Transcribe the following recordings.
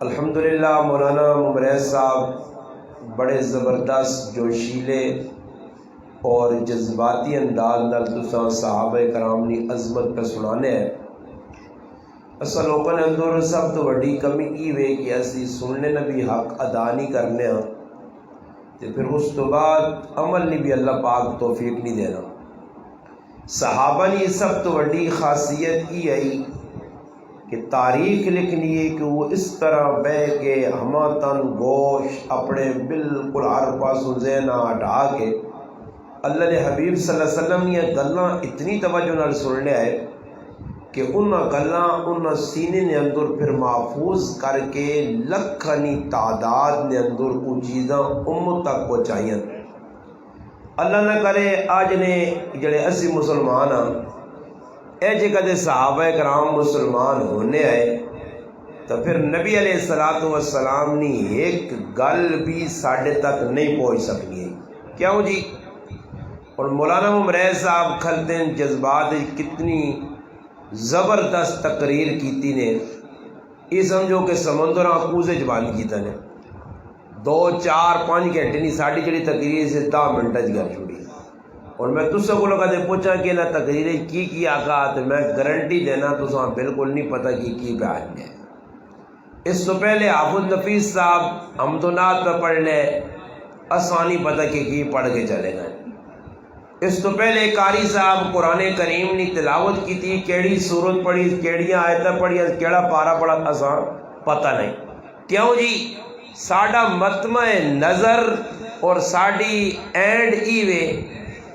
الحمدللہ مولانا ممریز صاحب بڑے زبردست جوشیلے اور جذباتی انداز نال تساں صحابہ کرام دی عظمت پہ سنانے ہیں۔ اصل لوگوں نے اندر سب تو وڈی کمی یہ وے کہ اسی سننے نبی حق ادا نہیں کرنے ہاں تے پھر اس تو بعد عمل نہیں بھی اللہ پاک توفیق نہیں دینا۔ صحابہ کی سب تو وڈی خاصیت یہ ہے کہ تاریخ لکھنی ہے کہ وہ اس طرح بہ کے ہما تن گوش اپنے بالکل ہر پاسوں ذہنہ ہٹا کے اللہ نے حبیب صلی اللہ علیہ وسلم یہ گلاں اتنی توجہ نال سننے آئے کہ انہاں گلاں انہاں سینے نے اندر پھر محفوظ کر کے لکھانی تعداد نے اندر وہ چیزاں امت تک پہنچائیں۔ اللہ نہ کرے آج نے جڑے اسی مسلمان ہاں اے جے کدے صحابہ کرام مسلمان ہونے آئے تو پھر نبی علیہ الصلوۃ والسلام نے ایک گل بھی ساڈے تک نہیں پہنچ سکنی ہے۔ کیوں جی؟ اور مولانا ممریز صاحب کھلدن جذبات کتنی زبردست تقریر کیتی نے، یہ سمجھو کہ سمندراں کوزے جبان کیتا نے 2 4 5 گھنٹے نہیں ساڑی جڑی تقریر سے 10 منٹ گل چھوڑی۔ اور میں تُس سے بولو کہتے پوچھا کہ نہ تقریر کی آقا تو میں گارنٹی دینا تو بالکل نہیں پتہ کی بیان ہے۔ اس تو پہلے حافظ نفیس صاحب حمدنات پہ پڑھ لے آسانی پتہ کہ کی پڑھ کے چلے گئے۔ اس تو پہلے قاری صاحب قرآن کریم نے تلاوت کی تھی، کیڑی سورت پڑھی، کیڑیاں آیتیں پڑھی، کیڑا پارا پڑھا آسان پتہ نہیں۔ کیوں جی؟ ساڈا مطمع نظر اور ساڈی اینڈ ایوے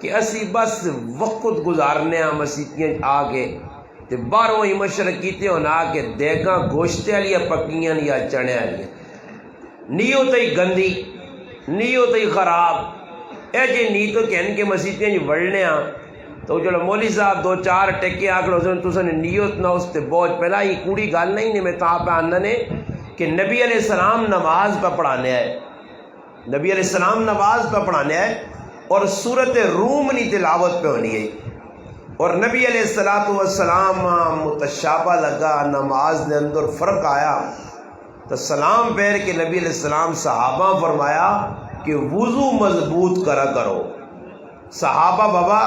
کہ اسی بس وقت گزارنے ہاں مسیتیاں آ کے تے باہروں ہی مشرق کیتے ہونا کہ دیگاں گوشتے والیاں پکیاں یا چنے والیاں، نیو تے گندی نیو تے خراب اے جی نی تو کہن کے مسیتیاں جی وڑنے ہاں تو جو مولوی صاحب 2 4 ٹکے آکڑ تساں نے نیت نہ اس تے بوجھ پہلا یہ کوڑی گل نہیں نے میں تاں پہ آنا نے کہ نبی علیہ السلام نماز پہ پڑھانے آئے، نبی علیہ السلام نماز پہ پڑھانے آئے اور سورت روم نی تلاوت پہ ہونی ہے اور نبی علیہ السلام متشابہ لگا، نماز نے اندر فرق آیا تو سلام پیر کے نبی علیہ السلام صحابہ فرمایا کہ وضو مضبوط کرا کرو۔ صحابہ بابا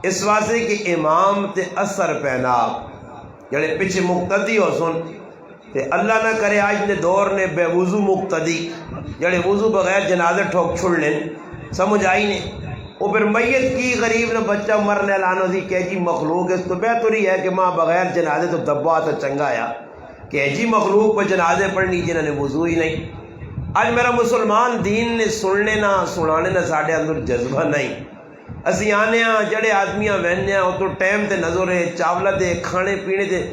اس واسطے کہ امام تے اثر پینا جڑے پیچھے مقتدی ہو سن تے اللہ نہ کرے آج نے دور نے بے وضو مقتدی جڑے وضو بغیر جنازے ٹھوک چھڑ لیں، سمجھ آئی نہیں وہ پھر میت کی غریب نے بچہ مرنے لانو تھی کہ جی مخلوق اس تو بہتر ہی ہے کہ ماں بغیر جنازے تو دبا تو چنگا آیا کہ جی مخلوق کو جنازے پڑھنی جنہوں نے وضو ہی نہیں۔ آج میرا مسلمان دین نے سننے نہ سنانے نہ ساڑھے اندر جذبہ نہیں۔ اسی آنے ہاں جڑے آدمیاں وہنے ہاں تو ٹائم تے نظر ہے چاولہ دے کھانے پینے دے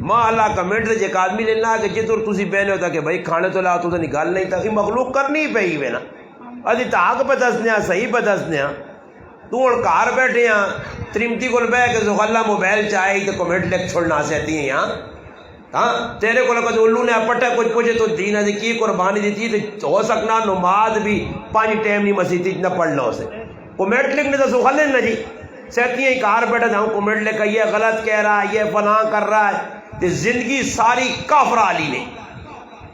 ماں اللہ کمنٹ دے ایک آدمی لینا کہ جتر تسی بہنے ہوتا کہ بھائی کھانے تو لا تو نکال نہیں تھا مخلوق کرنی ہی پہ ہی نا ادھی تاک پہ دسنے ہاں صحیح پہ دسنے ہاں تو اور کار بیٹھے ہاں ترمتی کو بہ کے زغلہ موبائل چاہے تو کمنٹ لکھ چھوڑنا سہتی ہیں یہاں ہاں تیرے کو لگا جو الو نے پٹا کچھ پوچھے تو دین ہے کی قربانی دیتی تو ہو سکنا نماز بھی 5 ٹائم نہیں مسیح نہ پڑھ لو اسے کمنٹ لکھنے تو سغلے نہ جی سہتی ہیں کار بیٹھا تھا کمنٹ لکھا یہ غلط کہہ رہا ہے یہ فلاں کر رہا ہے تو زندگی ساری کافر علی نے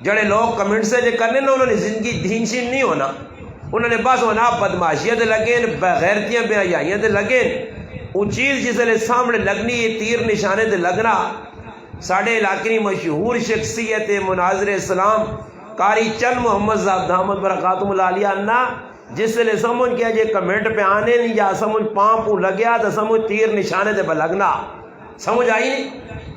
جڑے لوگ کمنٹ سے جو کرنے نا انہوں نے زندگی دین شین نہیں ہونا، انہوں نے بس ہونا بدماشیاں دے لگے بغیرتیاں بے حیائیاں دے لگے وہ چیز جس نے سامنے لگنی یہ تیر نشانے دے لگنا۔ ساڑھے علاقے کی مشہور شخصیت مناظر اسلام قاری چند محمد صاحب دامت برکاتہم العالیہ انا جس نے سمجھ کیا جے کمنٹ پہ آنے نہیں یا سمجھ پاں لگیا تو سمجھ تیر نشانے دے لگنا، سمجھ آئی نہیں؟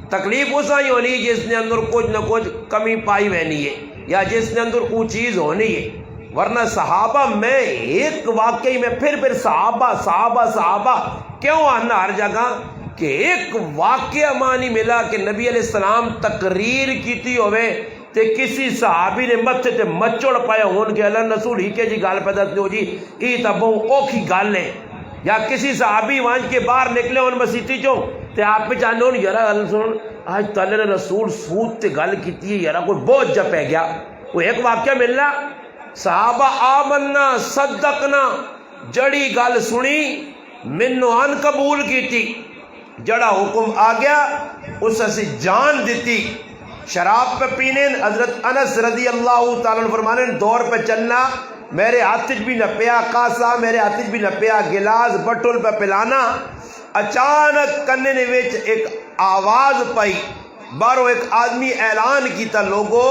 تکلیف اس ہی ہونی جس نے اندر کچھ نہ کچھ کمی پائی بہنی ہے یا جس نے اندر وہ چیز ہونی ہے۔ ورنہ صحابہ میں ایک واقعی میں پھر صحابہ کیوں آنا ہر جگہ کہ ایک واقعہ مانی ملا کہ نبی علیہ السلام تقریر کیتی ہوئے تے کسی صحابی نے متھے تے مچڑ پایا ہون کے اللہ رسول ہی کے جی گال پیدا ہو جی ای تا بہت اوکھی گال ہے یا کسی صحابی وانج کے باہر نکلے ان مسیتی چوں تے آپ پہ چاہنے ہون یارا گل سن آج تعالیٰ نے رسول سود تے گل کیتی ہے یارا کوئی بہت جا پہ گیا وہ ایک واقعہ ملنا صحابہ آمنا صدقنا جڑی گل سنی منو ان قبول کیتی جڑا حکم آ گیا اس اسی جان دیتی شراب پہ پینے حضرت انس رضی اللہ تعالیٰ عنہ فرمانے دور پہ چلنا میرے ہاتھ بھی نہ پیا کاسا میرے ہاتھ بھی نہ پیا گلاس بٹول پہ پلانا اچانک کنے نے وچ ایک آواز پائی بارو ایک آدمی اعلان کیتا لوگو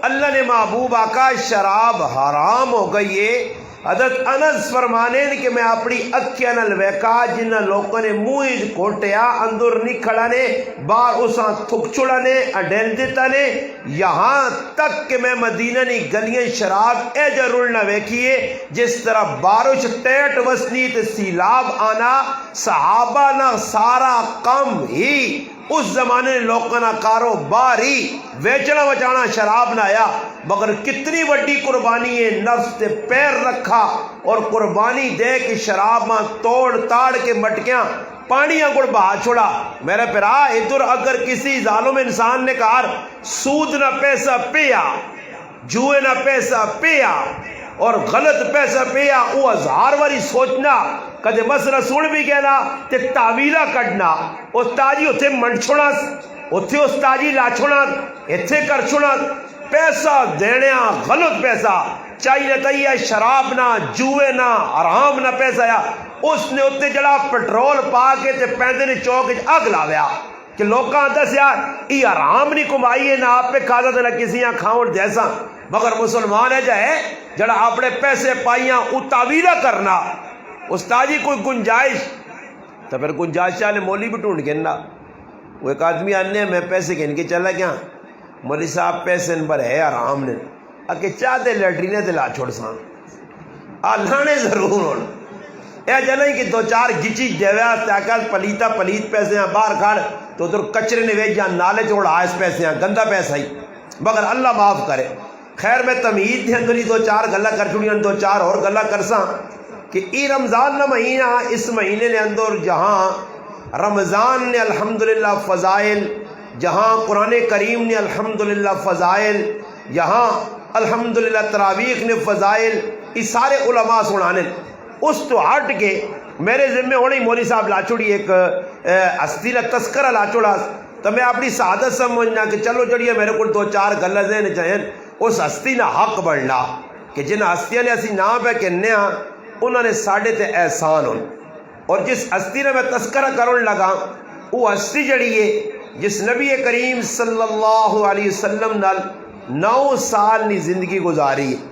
اللہ نے محبوب آقا شراب حرام ہو گئی ہے حضرت انس فرمانے کہ میں اپنی اکھیاں نال ویکھا جنہ لوگوں نے منہ کھوٹیا اندر نہیں کھڑا نے باہر اساں تھک چھڑا نے اڈیل دیتا نے یہاں تک کہ میں مدینہ نی گلیاں شراب اے ضرور نہ ویکھیے جس طرح بارش ٹیٹ وسنی تے سیلاب آنا صحابہ نہ سارا کم ہی اس زمانے لوگوں نہ کاروبار ہی ویچنا بچانا شراب نہ آیا مگر کتنی بڑی قربانی ہے نفس تے پیر رکھا اور قربانی دے کے شراب ماں توڑ تاڑ کے مٹکیاں پانیاں گڑ بہا چھوڑا میرے پیرا ادھر اگر کسی ظالم انسان نے کہا سود نہ پیسہ پیا جوئے نہ پیسہ پیا اور غلط پیسہ پیا وہ ہزار واری سوچنا کدے مسئلہ سن بھی گیا تے تعویلہ کڈنا استاجی اتھے منڈ چھوڑا اتھے استاجی لا چھوڑا اتھے کر چھوڑا پیسہ دینے غلط پیسہ چاہیے تیہ شراب نہ جوئے نہ حرام نہ پیسہ یا اس نے اتنے جڑا پٹرول پا کے تے پیندے نے چوک اگ لاویا کہ لوکاں دس یار یہ حرام نہیں کمائی ہے نہ آپ پہ کھاتا تھا نہ کسی یہاں کھاؤں جیسا مگر مسلمان ہے جائے جڑا اپنے پیسے پائیاں اتاویلہ کرنا استاجی کوئی گنجائش تو پھر گنجائش والے مولی بھی ڈھونڈ کے نا وہ ایک آدمی آنے میں پیسے گن کے چلا گیا مولی صاحب پیسے ان پر ہے حرام نے اکے چاہتے لیٹرینے تے لا چھوڑ سان لانے ضرور ہون اے جنہیں کہ دو چار گچی دیویا تاکہ پلیتا پلیت پیسے ہیں باہر کھڑ تو ادھر کچرے نے ویج جان نالے چھوڑ آئس پیسے ہیں گندہ پیسہ ہی مگر اللہ معاف کرے خیر میں تمہید دے اندر ہی دو چار گلہ کر چھوڑیاں دو چار اور گلہ کرساں کہ ای رمضان نہ مہینہ اس مہینے نے اندر جہاں رمضان نے الحمدللہ فضائل جہاں قرآن کریم نے الحمدللہ فضائل یہاں الحمدللہ تراویح نے فضائل یہ سارے علماء سنانے اس تو ہٹ کے میرے ذمہ ہونے مولی صاحب لا چھوڑی ایک ہستی تذکرہ لا چھوڑا تو میں اپنی سعادت سمجھنا کہ چلو جڑیے میرے کو دو چار گلہ ذہن چاہیں اس ہستی نہ حق بڑھنا کہ جن ہستیاں نے اسی نام پہ کہنے ہاں انہوں نے ساڑھے تے احسان ہوں اور جس ہستی نے میں تذکرہ کرن لگا وہ ہستی جڑی ہے جس نبی کریم صلی اللہ علیہ وسلم نال 9 سال نی زندگی گزاری ہے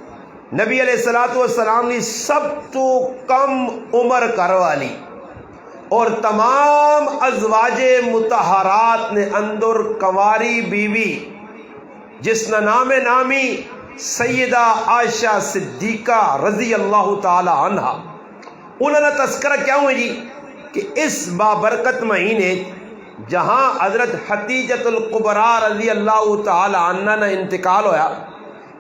نبی علیہ السلام نے سب تو کم عمر کروالی اور تمام ازواج مطہرات نے اندر کنواری بیوی جس کا نام نامی سیدہ عائشہ صدیقہ رضی اللہ تعالی عنہ انہوں نے تذکرہ کیا ہوئی جی کہ اس بابرکت مہینے جہاں حضرت حتیجۃ الکبریٰ رضی اللہ تعالی عنہ نے انتقال ہویا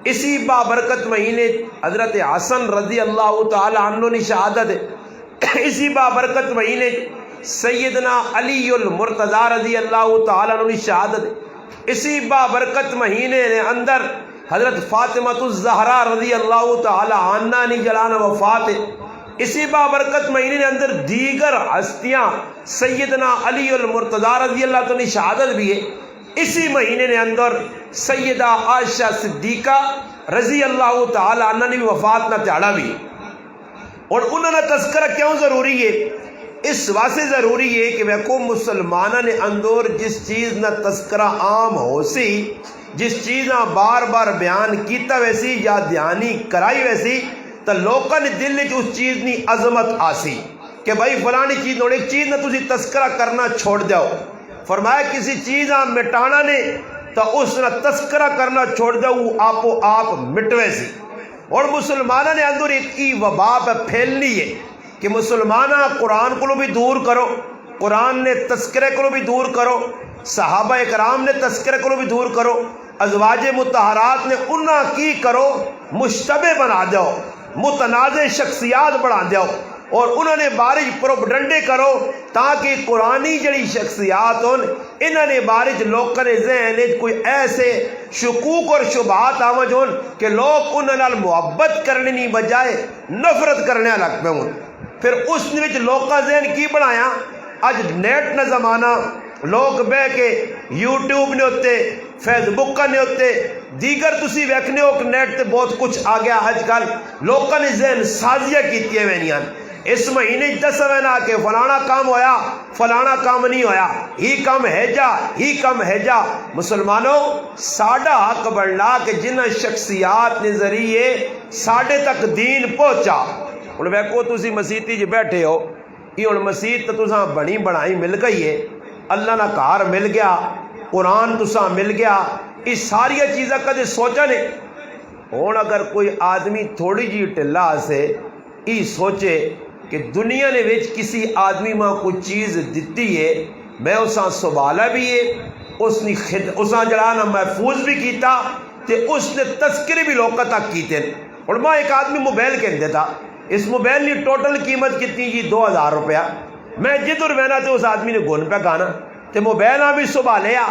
اسی بابرکت مہینے حضرت حسن رضی اللہ تعالی عنہ نے شہادت ہے اسی بابرکت مہینے سیدنا علی المرتضیٰ رضی اللہ تعالی عنہ نے شہادت ہے اسی بابرکت مہینے نے اندر حضرت فاطمہ الزہرا رضی اللہ تعالی عنہ نے جلانہ وفات ہے اسی بابرکت مہینے نے اندر دیگر ہستیاں سیدنا علی المرتضیٰ رضی اللہ تعالی عنہ شہادت بھی ہے اسی مہینے نے اندر سیدہ عائشہ صدیقہ رضی اللہ تعالی عنہ نے وفات نہ تیاڑا بھی اور انہوں نے تذکرہ کیوں ضروری ہے اس واسطے ضروری ہے کہ وہ مسلمانہ نے اندر جس چیز نہ تذکرہ عام ہو سی جس چیز نہ بار بار بیان کیتا ویسی یا دھیانی کرائی ویسی تو لوگوں نے دل نے اس چیز نی عظمت آسی کہ بھائی فلانی چیز نوڑ ایک چیز نہ تسی تذکرہ کرنا چھوڑ دیو فرمایا کسی چیز نہ مٹانا نے تو اس نہ تذکرہ کرنا چھوڑ دیو وہ آپ و آپ مٹوے سی اور مسلمانہ نے اندر ایک ای وبا پہ پھیلنی ہے کہ مسلمانہ قرآن کو بھی دور کرو قرآن نے تذکرے کو بھی دور کرو صحابہ اکرام نے تذکرے کو بھی دور کرو ازواج مطہرات نے انہاں کی کرو مشتبہ بنا دیو متنازع شخصیات بڑھا دیو اور انہوں نے بارش پروپیگنڈے کرو تاکہ قرآنی جڑی شخصیات ہوں انہوں نے بارش لوگ کرے ذہن کوئی ایسے شکوک اور شبہات آمد ہوں کہ لوگ انہوں نے محبت کرنے نہیں بجائے نفرت کرنے لگ پہ ہوں پھر اس نے لوگ کا ذہن کی بنایا اج نیٹ نہ زمانہ لوگ بہ کے یوٹیوب نے ہوتے فیض بک کرنے ہوتے دیگر تسی ویکھنے ہو کہ نیٹ تے بہت کچھ آ گیا اج کل لوکاں نے ذہن سازیاں کیتیاں وینیاں اس مہینے دس نا کہ فلانا کام ہویا فلانا کام نہیں ہویا ہی کم ہے جا مسلمانوں ساڈا حق بننا کہ جنہ شخصیات نے ذریعے ساڈے تک دین پہنچا ہن ویکھو تسی مسیتی جی بیٹھے ہو یہ ہن مسیت تو تساں بنی بنائی مل گئی ہے اللہ نا گھر مل گیا قرآن تساں مل گیا یہ ساری چیزاں کدے سوچا نے ہن اگر کوئی آدمی تھوڑی جی ٹھلا سے یہ سوچے کہ دنیا نے وچ کسی آدمی ماں کوئی چیز دتی ہے میں اساں سنبھالا بھی ہے اساں جڑا نا محفوظ بھی کیتا تے اس نے تذکرے بھی لوکاں تک کیتے اور میں ایک آدمی موبائل کہندے تھا اس موبائل کی ٹوٹل قیمت کتنی جی 2000 روپیہ میں جدھر وینا تے اس آدمی نے گن پہ گانا تے موبائل بھی سنبھالیا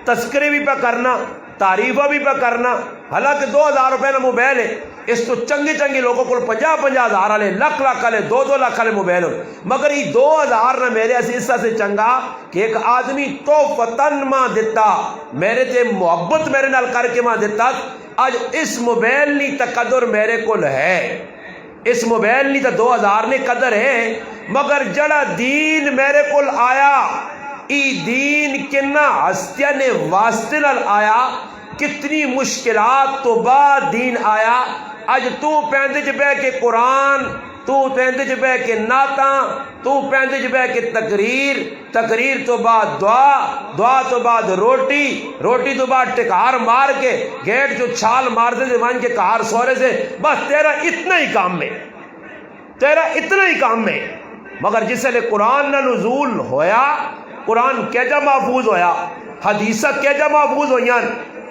تذکرے بھی پہ کرنا تعریفہ بھی پہ کرنا حالانکہ 2000 روپے کا موبائل ہے اس تو چنگے لوگوں کو 50 ہزار والے لکھ والے 2 لاکھ والے موبائل ہو مگر یہ 2000 نہ میرے اس سے چنگا کہ ایک آدمی تو وطن ماں دیتا میرے تے محبت میرے نال کر کے ماں دیتا اج اس موبائل نی تقدر میرے کول ہے اس موبائل نی تو 2000 نے قدر ہے مگر جڑا دین میرے کول آیا ای دین کنا ہستیاں نے واسطے نال آیا کتنی مشکلات تو بعد دین آیا اج تو پیندے چ بہ کے قرآن تو پیندے چ بہ کے نعتاں تو پیندے چ بہ کے تقریر تو بعد دعا تو بعد روٹی تو بعد ٹکار مار کے گیٹ جو چھال مار دے ون کے کار سورے سے بس تیرا اتنا ہی کام ہے مگر جس لئے قرآن نہ نزول ہویا قرآن کیجا محفوظ ہویا حدیثہ کیجا محفوظ ہویاں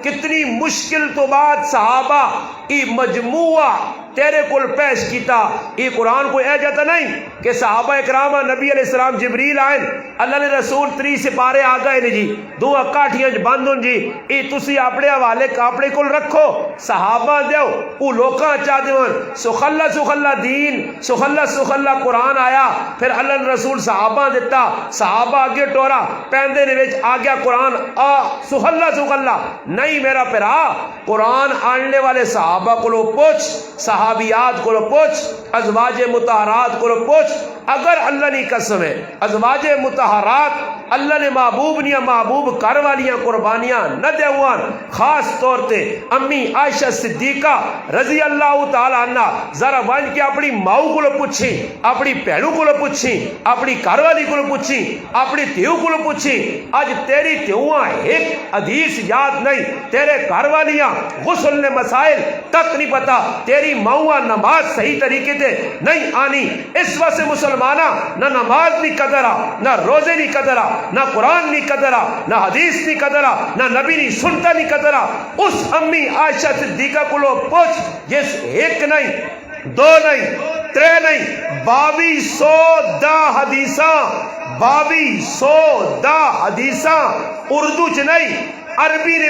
کتنی مشکل تو بعد صحابہ ای مجموعہ تیرے کل پیش کیتا یہ قرآن کو اے جاتا نہیں کہ صحابہ اکرامہ نبی علیہ السلام جبریل آئیں اللہ نے رسول 3 سپارے آ گئے جی 2 اکاٹھیاں بند ہوں جی یہ تسی اپنے حوالے کاپڑے کل رکھو صحابہ دیو او لوکاں چاہ دیون سخلا دین سخلا قرآن آیا پھر اللہ نے رسول صحابہ دیتا صحابہ آگے ٹورا پیندے نے وچ آ گیا قرآن سخلا نہیں میرا پیرا قرآن آننے والے صحابہ کو لو پوچھ صحابیات کو لو پوچھ ازواج مطہرات کو لو پوچھ اگر اللہ نے قسم ہے ازواج مطہرات اللہ نے محبوب کر والیاں قربانیاں نہ دیوان خاص طور تے امی عائشہ صدیقہ رضی اللہ تعالی عنہ ذرا ون کے اپنی ماؤ کو پوچھی اپنی پہنوں کو پوچھی اپنی گھر والی کو پوچھی اپنی تیو کو پوچھی اج تیری تیواں ایک حدیث یاد نہیں تیرے گھر والیاں غسل نے مسائل تک نہیں پتا تیری ماؤں نماز صحیح طریقے سے نہیں آنی اس وجہ سے مسلمانہ نہ نماز نہیں قدر آ نہ روزے نہیں قدر آ نہ قرآن نہیں قدر آ نہ حدیث نہیں قدر آ نہ نبی نہیں سنتا نہیں قدر آ اس امی عائشہ صدیقہ کو لو پوچھ جس ایک نہیں 2 نہیں 3 نہیں 2210 حدیثاں 2210 حدیثاں اردو چ نہیں عربی نے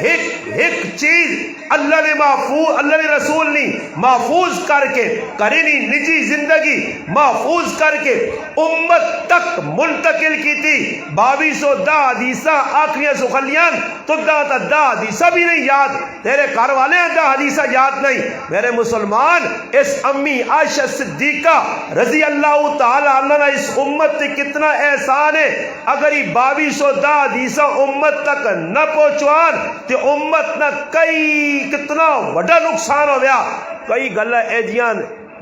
ایک چیز اللہ نے رسول نے محفوظ کر کے کرینی نجی زندگی محفوظ کر کے امت تک منتقل کی تھی 2210 حدیثہ آخریاں سخلیاں تو دا حدیثہ بھی نہیں یاد تیرے گھر والے دا حدیثہ یاد نہیں میرے مسلمان اس امی عائشہ صدیقہ رضی اللہ تعالی عنہ اس امت تے کتنا احسان ہے اگر یہ 2210 حدیثہ امت تک نہ پہنچوان تے امت نہ کئی کتنا وڈا نقصان ہو گیا کئی گلا ایجیاں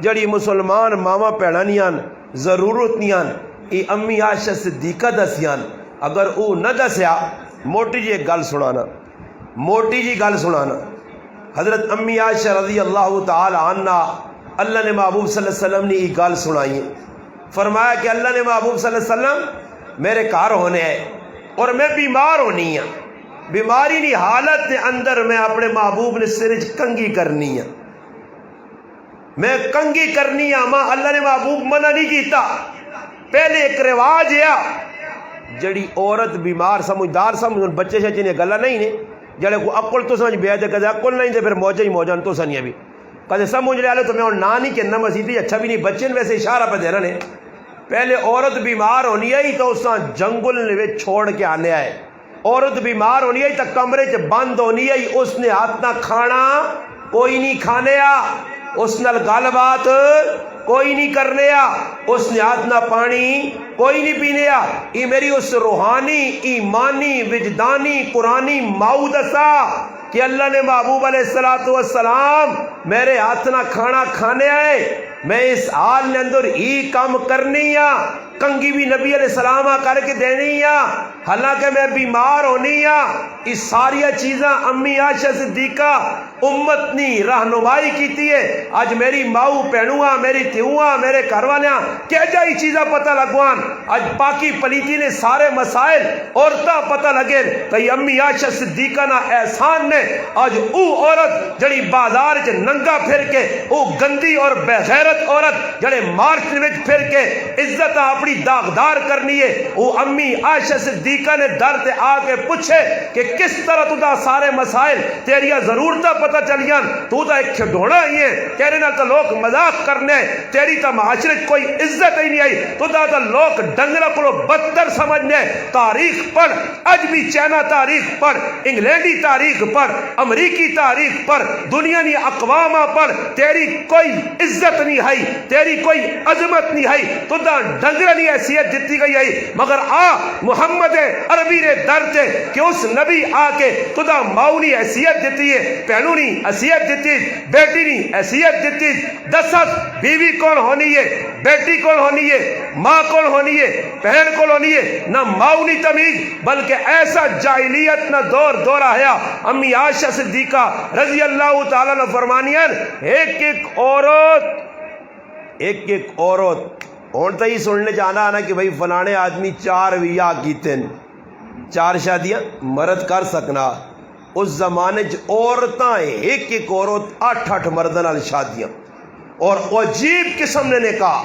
جڑی مسلمان ماما پیڑا نیان ضرورت نیان یہ امی عائشہ صدیقہ دسیاں اگر او نہ دسیا موٹی جی ایک گل سنانا حضرت امی عائشہ رضی اللہ تعالی عنہ اللہ نے محبوب صلی اللہ علیہ وسلم نے یہ گل سنائی فرمایا کہ اللہ نے محبوب صلی اللہ علیہ وسلم میرے گھر ہونے ہے اور میں بیمار ہونی ہوں بیماری نہیں حالت کے اندر میں اپنے محبوب نے سرج کنگی کرنی ہے میں کنگی کرنی ہے ماں اللہ نے محبوب منع نہیں کیتا پہلے ایک رواج ہے جڑی عورت بیمار سمجھدار سمجھ بچے شچے نے گلا نہیں نے جڑے کو عقل تو سمجھ بیا دے کدے عقل نہیں دے پھر موجہ ہی موجہ تو سنیا بھی کدے سمجھ لے تو میں نہ نہیں کہنا مسیدی اچھا بھی نہیں بچے ویسے اشارہ پہ دینا نے پہلے عورت بیمار ہونی ہے تو اس جنگل نے چھوڑ کے آنے آئے عورت بیمار ہونی ہے تو کمرے چ بند ہونی ہے، اس نے ہاتھ نہ کھانا کوئی نہیں کھانے آ، اس نال گل بات کوئی نہیں کرنے آ، اس نے ہاتھ نہ پانی کوئی نہیں پینے آ۔ یہ میری اس روحانی ایمانی وجدانی قرآنی ماؤ دسا کہ اللہ نے محبوب علیہ السلام میرے ہاتھ نہ کھانا کھانے آئے، میں اس حال نے اندر ہی کام کرنی آ، کنگی بھی نبی علیہ السلام کر کے دینی آ، حالانکہ میں بیمار ہونی آ۔ اس ساری چیزاں امی عائشہ صدیقہ امت نے رہنمائی کیتی ہے۔ آج میری ماؤ پہنواں میری تیواں میرے گھر والیاں کہ جائی چیزاں پتہ لگوان، آج باقی پلیتی نے سارے مسائل عورتاں پتہ لگے کہ امی عائشہ صدیقہ نا احسان نے آج او عورت جڑی بازار چ ننگا پھر کے او گندی اور بے غیرت عورت جڑے مارچ وچ پھر کے عزت اپنی داغدار کرنی ہے، او امی عائشہ صدیقہ نے در تے آ کے پوچھے کہ کس طرح تو دا سارے مسائل تیریا ضرورتاں پتہ چلیاں، تو دا ایک کھڈونا ہی ہے تیرے نال تو لوگ مذاق کرنے، تیری تا معاشرے کوئی عزت ہی نہیں آئی، تو دا لوگ ڈنگرا کو بدتر سمجھنے۔ تاریخ پڑھ، اج بھی چائنا تاریخ پڑھ، انگلینڈی تاریخ پڑھ، امریکی تاریخ پڑھ، دنیا نی اقوام پڑھ، تیری کوئی عزت نہیں ہے، تیری کوئی عظمت نہیں ہے، تو دا ڈنگرا نی حیثیت دیتی گئی ہے۔ مگر آ محمد عربی نے در تے کہ اس نبی آ کے تو دا ماؤ نی حیثیت دیتی ہے، پہنو نی حیثیت دیتی، بیٹی نی حیثیت دیتی، دست بیوی کون ہونی ہے، بیٹی کون ہونی ہے، ماں کون ہونی ہے، بہن کون ہونی ہے، نہ ماؤ نی تمیز، بلکہ ایسا جاہلیت نہ دورہ ہے۔ امی عائشہ صدیقہ رضی اللہ تعالیٰ نے فرمانیاں ایک عورت ہون تو ہی سننے جانا نا کہ بھئی فلانے آدمی 4 ویاہ کیتے ہیں، 4 شادیاں مرد کر سکنا۔ اس زمانے عورتاں ایک عورت 8 مرداں نال شادیاں، اور عجیب قسم نے کہا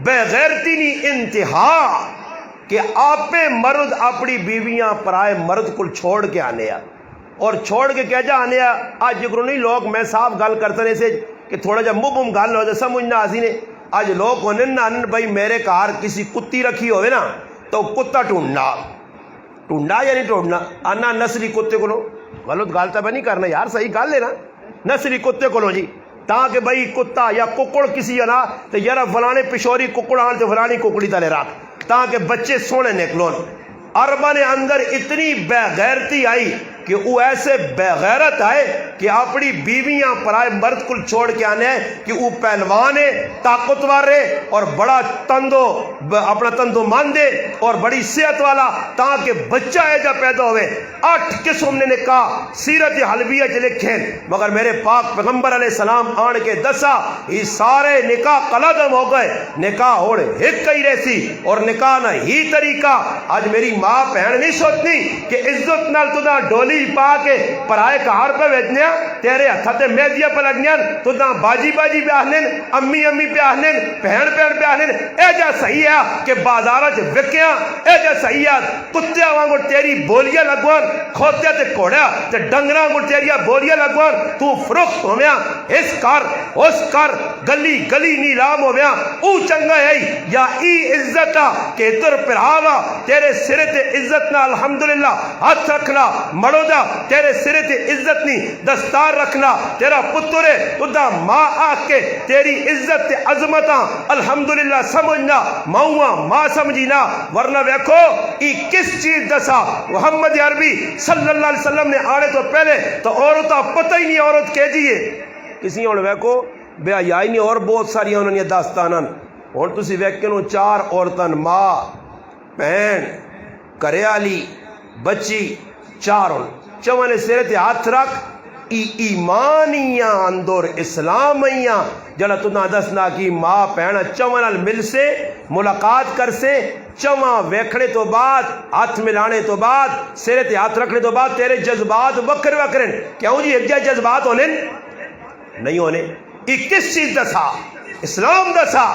بے غیرتی نی انتہا کہ آپ مرد اپنی بیویاں پرائے مرد کو چھوڑ کے آنے آ، اور چھوڑ کے کہہ جا آنے آ۔ آج جگرو نہیں لوگ میں صاحب گل کرتے ہیں سے کہ تھوڑا جا مبم گل ہو جائے سمجھنا آسی نے۔ آج لوگ ہونے نا بھائی میرے کار کسی کتی رکھی ہوئے نا تو کتا ٹونڈنا یا نہیں ٹونڈنا، آنا نسلی کتے کو لو، غلط گالتا بھی نہیں کرنا یار، صحیح گال لینا، نسلی کتے کو لو جی، تاکہ بھئی کتا یا ککڑ کسی ہے نا تو یار فلانے پشوری ککڑ آن تو فلانی ککڑی تلے رکھ تاکہ بچے سونے نکلون۔ عربہ نے اندر اتنی بے غیرتی آئی کہ وہ ایسے بے غیرت آئے کہ اپنی بیویاں پرائے مرد کو چھوڑ کے آنے ہیں کہ وہ پہلوان ہے، طاقتور ہے اور بڑا اپنا تندو ماندے اور بڑی صحت والا، تاکہ بچہ ایجا پیدا ہوئے۔ 8 قسم نے کہا سیرت حلبیہ چ لکھیں، مگر میرے پاک پیغمبر علیہ السلام آن کے دسا یہ سارے نکاح قلعدم ہو گئے، نکاح ہوڑ ایک ہی رہسی اور نکاح نہ ہی طریقہ۔ آج میری ماں بہن نہیں سوچتی کہ عزت نال تو دا ڈولی پا کے پرائے کار پہ بیچنے تیرے ہتھتے میدیا پہ لگنیاں تو دا باجی پہ آہنن، امی پہ آہنن، بہن پہ آہنن۔ اے جا صحیح ہے کہ بازارہ چ وکیاں، اے جا صحیح ہے کتیا وانگو تیری بولیاں لگوان، کھوتیا تے کوڑیا تے ڈنگراں کو تیریا بولیاں لگوان، تو فروخت ہویاں اس کر گلی نیلام ہویاں، او چنگا ہے یا ای عزت کہ تر پراوا تیرے سرے تے عزت نہ الحمدللہ ہاتھ رکھنا، مڑو دا تیرے سرے تے عزت نہیں دستار رکھنا، تیرا پتر ہے تو دا ماں آکھ کے تیری عزت تے عظمتاں الحمدللہ سمجھنا، ماں سمجھینا۔ ورنہ ویکھو ای کس چیز دسا محمد عربی صلی اللہ علیہ وسلم نے آنے تو پہلے تو عورتہ پتہ ہی نہیں عورت کہہ جیے کسی اور ویکھو بے حیائی نہیں، اور بہت ساری انہوں نے داستانن اور تسی ویکھنو 4 عورتن ماں بہن کریالی بچی 4 چونے سرے تے ہاتھ رکھ ایمانیاں اندر اسلامیاں جڑا تو نہ دسنا کی ماں پہنا چوانال مل سے ملاقات کر سے چواں ویکھنے تو بعد ہاتھ ملانے تو بعد سرے تے ہاتھ رکھنے تو بعد تیرے جذبات وکھرے کیوں جی ایک جائے جذبات ہونے نہیں ہونے۔ کس چیز دسا اسلام دسا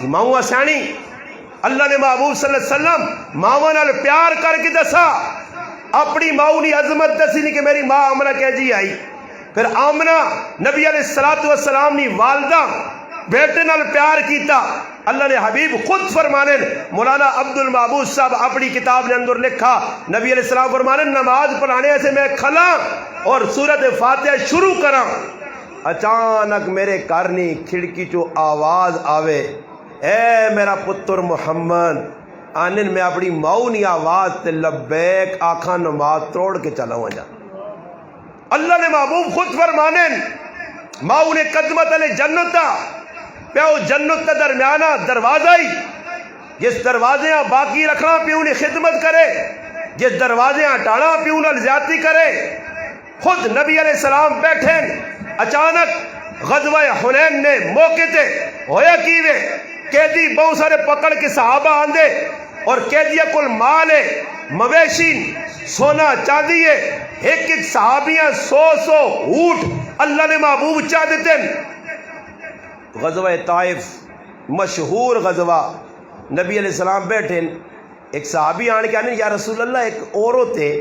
ماؤں سیانی اللہ نے محبوب صلی اللہ علیہ وسلم ماؤں نال پیار کر کے دسا، اپنی ماؤں نی عظمت دسی نہیں کہ میری ماں آمنہ کہہ جی آئی۔ پھر آمنہ نبی علیہ السلام نی والدہ بیٹے نال پیار کیتا، اللہ نے حبیب خود فرمانے مولانا عبد المعبود صاحب اپنی کتاب نے اندر لکھا نبی علیہ السلام فرمانے نماز پڑھانے سے میں کھلا اور سورت فاتحہ شروع کرا اچانک میرے کارنی کھڑکی چو آواز آوے اے میرا پتر محمد آنن میں اپنی ماؤنی آواز تے لبیک آکھاں نماز توڑ کے چلا ہوا جا اللہ نے محبوب خود فرمانے ماؤں نے قدمت علی جنتا پیو جنت کا درمیانہ دروازہ ہی جس دروازے باقی رکھنا پیو نے خدمت کرے جس دروازے ٹاڑا پیو نال زیادتی کرے خود نبی علیہ السلام بیٹھے اچانک غزوہ حنین نے موقع تے ہویا کیوے قیدی بہت سارے پکڑ کے صحابہ آندے اور قیدیہ کل مال ہے مویشین سونا چاندی ہے ایک ایک صحابیاں 100 اونٹ اللہ نے محبوب چاہ دیتے غزوہ طائف مشہور غزوہ نبی علیہ السلام بیٹھے ایک صحابی آنے کے آنے یا رسول اللہ ایک عورت ہے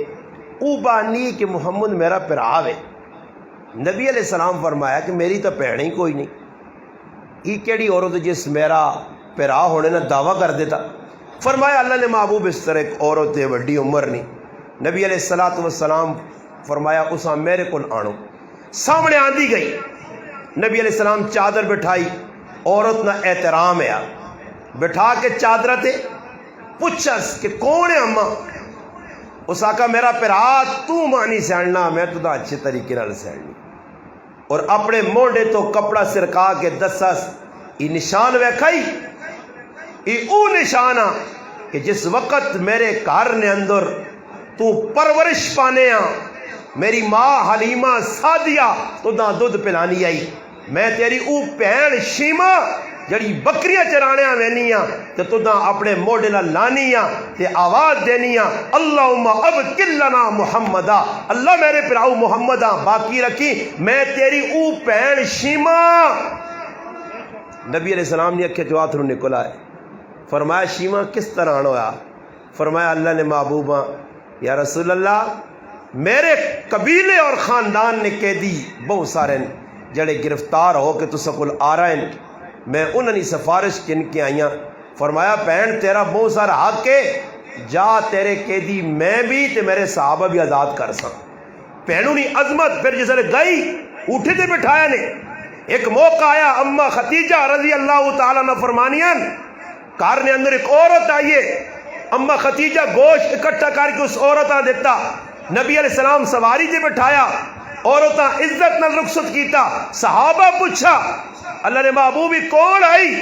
او بانی کہ محمد میرا پراو ہے نبی علیہ السلام فرمایا کہ میری تو بہن ہی کوئی نہیں یہ کیڑی عورت جس میرا پرا ہونے نہ دعویٰ کر دیتا فرمایا اللہ نے محبوب اس طرح ایک عورت ہے وڈی عمر نہیں نبی علیہ السلام فرمایا اسا میرے کو آنو سامنے آندھی گئی نبی علیہ السلام چادر بٹھائی عورت نہ احترام ہے بٹھا کے چادر تے پوچھس کہ کون ہے اماں اس آقا میرا پرا تو مانی سیڑنا میں تو دا اچھے طریقے نال سیڑنی اور اپنے مونڈے تو کپڑا سرکا کے دسس یہ نشان ویکھائی یہ او نشانہ کہ جس وقت میرے گھر نے اندر تو پرورش پانے میری ماں حلیمہ سادیہ تو دا دودھ پلانی آئی میں تیری او پہن شیمہ جڑی بکریاں چرانے وینیاں تو دا اپنے موڈے نہ لانیاں تے آواز دینیاں اللہم اب کلنا محمدہ اللہ میرے پراؤ محمدہ باقی رکھی میں تیری او پہن شیمہ نبی علیہ السلام نے اکھے جو آتھروں نکلا ہے فرمایا شیمہ کس طرح آنو ہے فرمایا اللہ نے محبوبہ یا رسول اللہ میرے قبیلے اور خاندان نے قیدی بہت سارے جڑے گرفتار ہو کے تو سکول آ رہے ہیں میں انہوں نے سفارش کن کی آئیاں فرمایا بہن تیرا بہت سارا حق ہے جا تیرے قیدی میں بھی تے میرے صحابہ بھی آزاد کر ساں بہنوں نے عظمت پھر جسے گئی اٹھے تے بٹھایا نے ایک موقع آیا اما ختیجہ رضی اللہ تعالیٰ نے فرمانیاں کار نے اندر ایک عورت آئیے اما ختیجہ گوشت اکٹھا کر کے اس عورت دیتا نبی علیہ السلام سواری جے بٹھایا عورتاں عزت نہ رخصت کیتا صحابہ پوچھا اللہ نے محبوبی کون آئی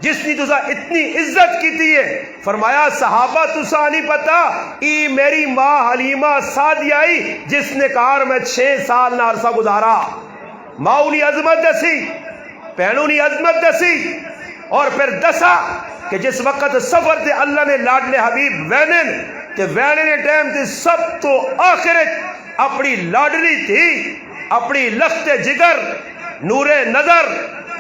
جس نے تسا اتنی عزت کی ہے فرمایا صحابہ تسا نہیں پتا ای میری ماں حلیمہ سادی آئی جس نے کار میں 6 سال نہ عرصہ گزارا ماؤں نے عظمت دسی پہنوں نے عظمت دسی اور پھر دسا کہ جس وقت سفر تے اللہ نے لاڈلے حبیب وینن تے وینن ٹائم تے سب تو آخرت اپنی لاڈلی تھی اپنی لخت جگر نور نظر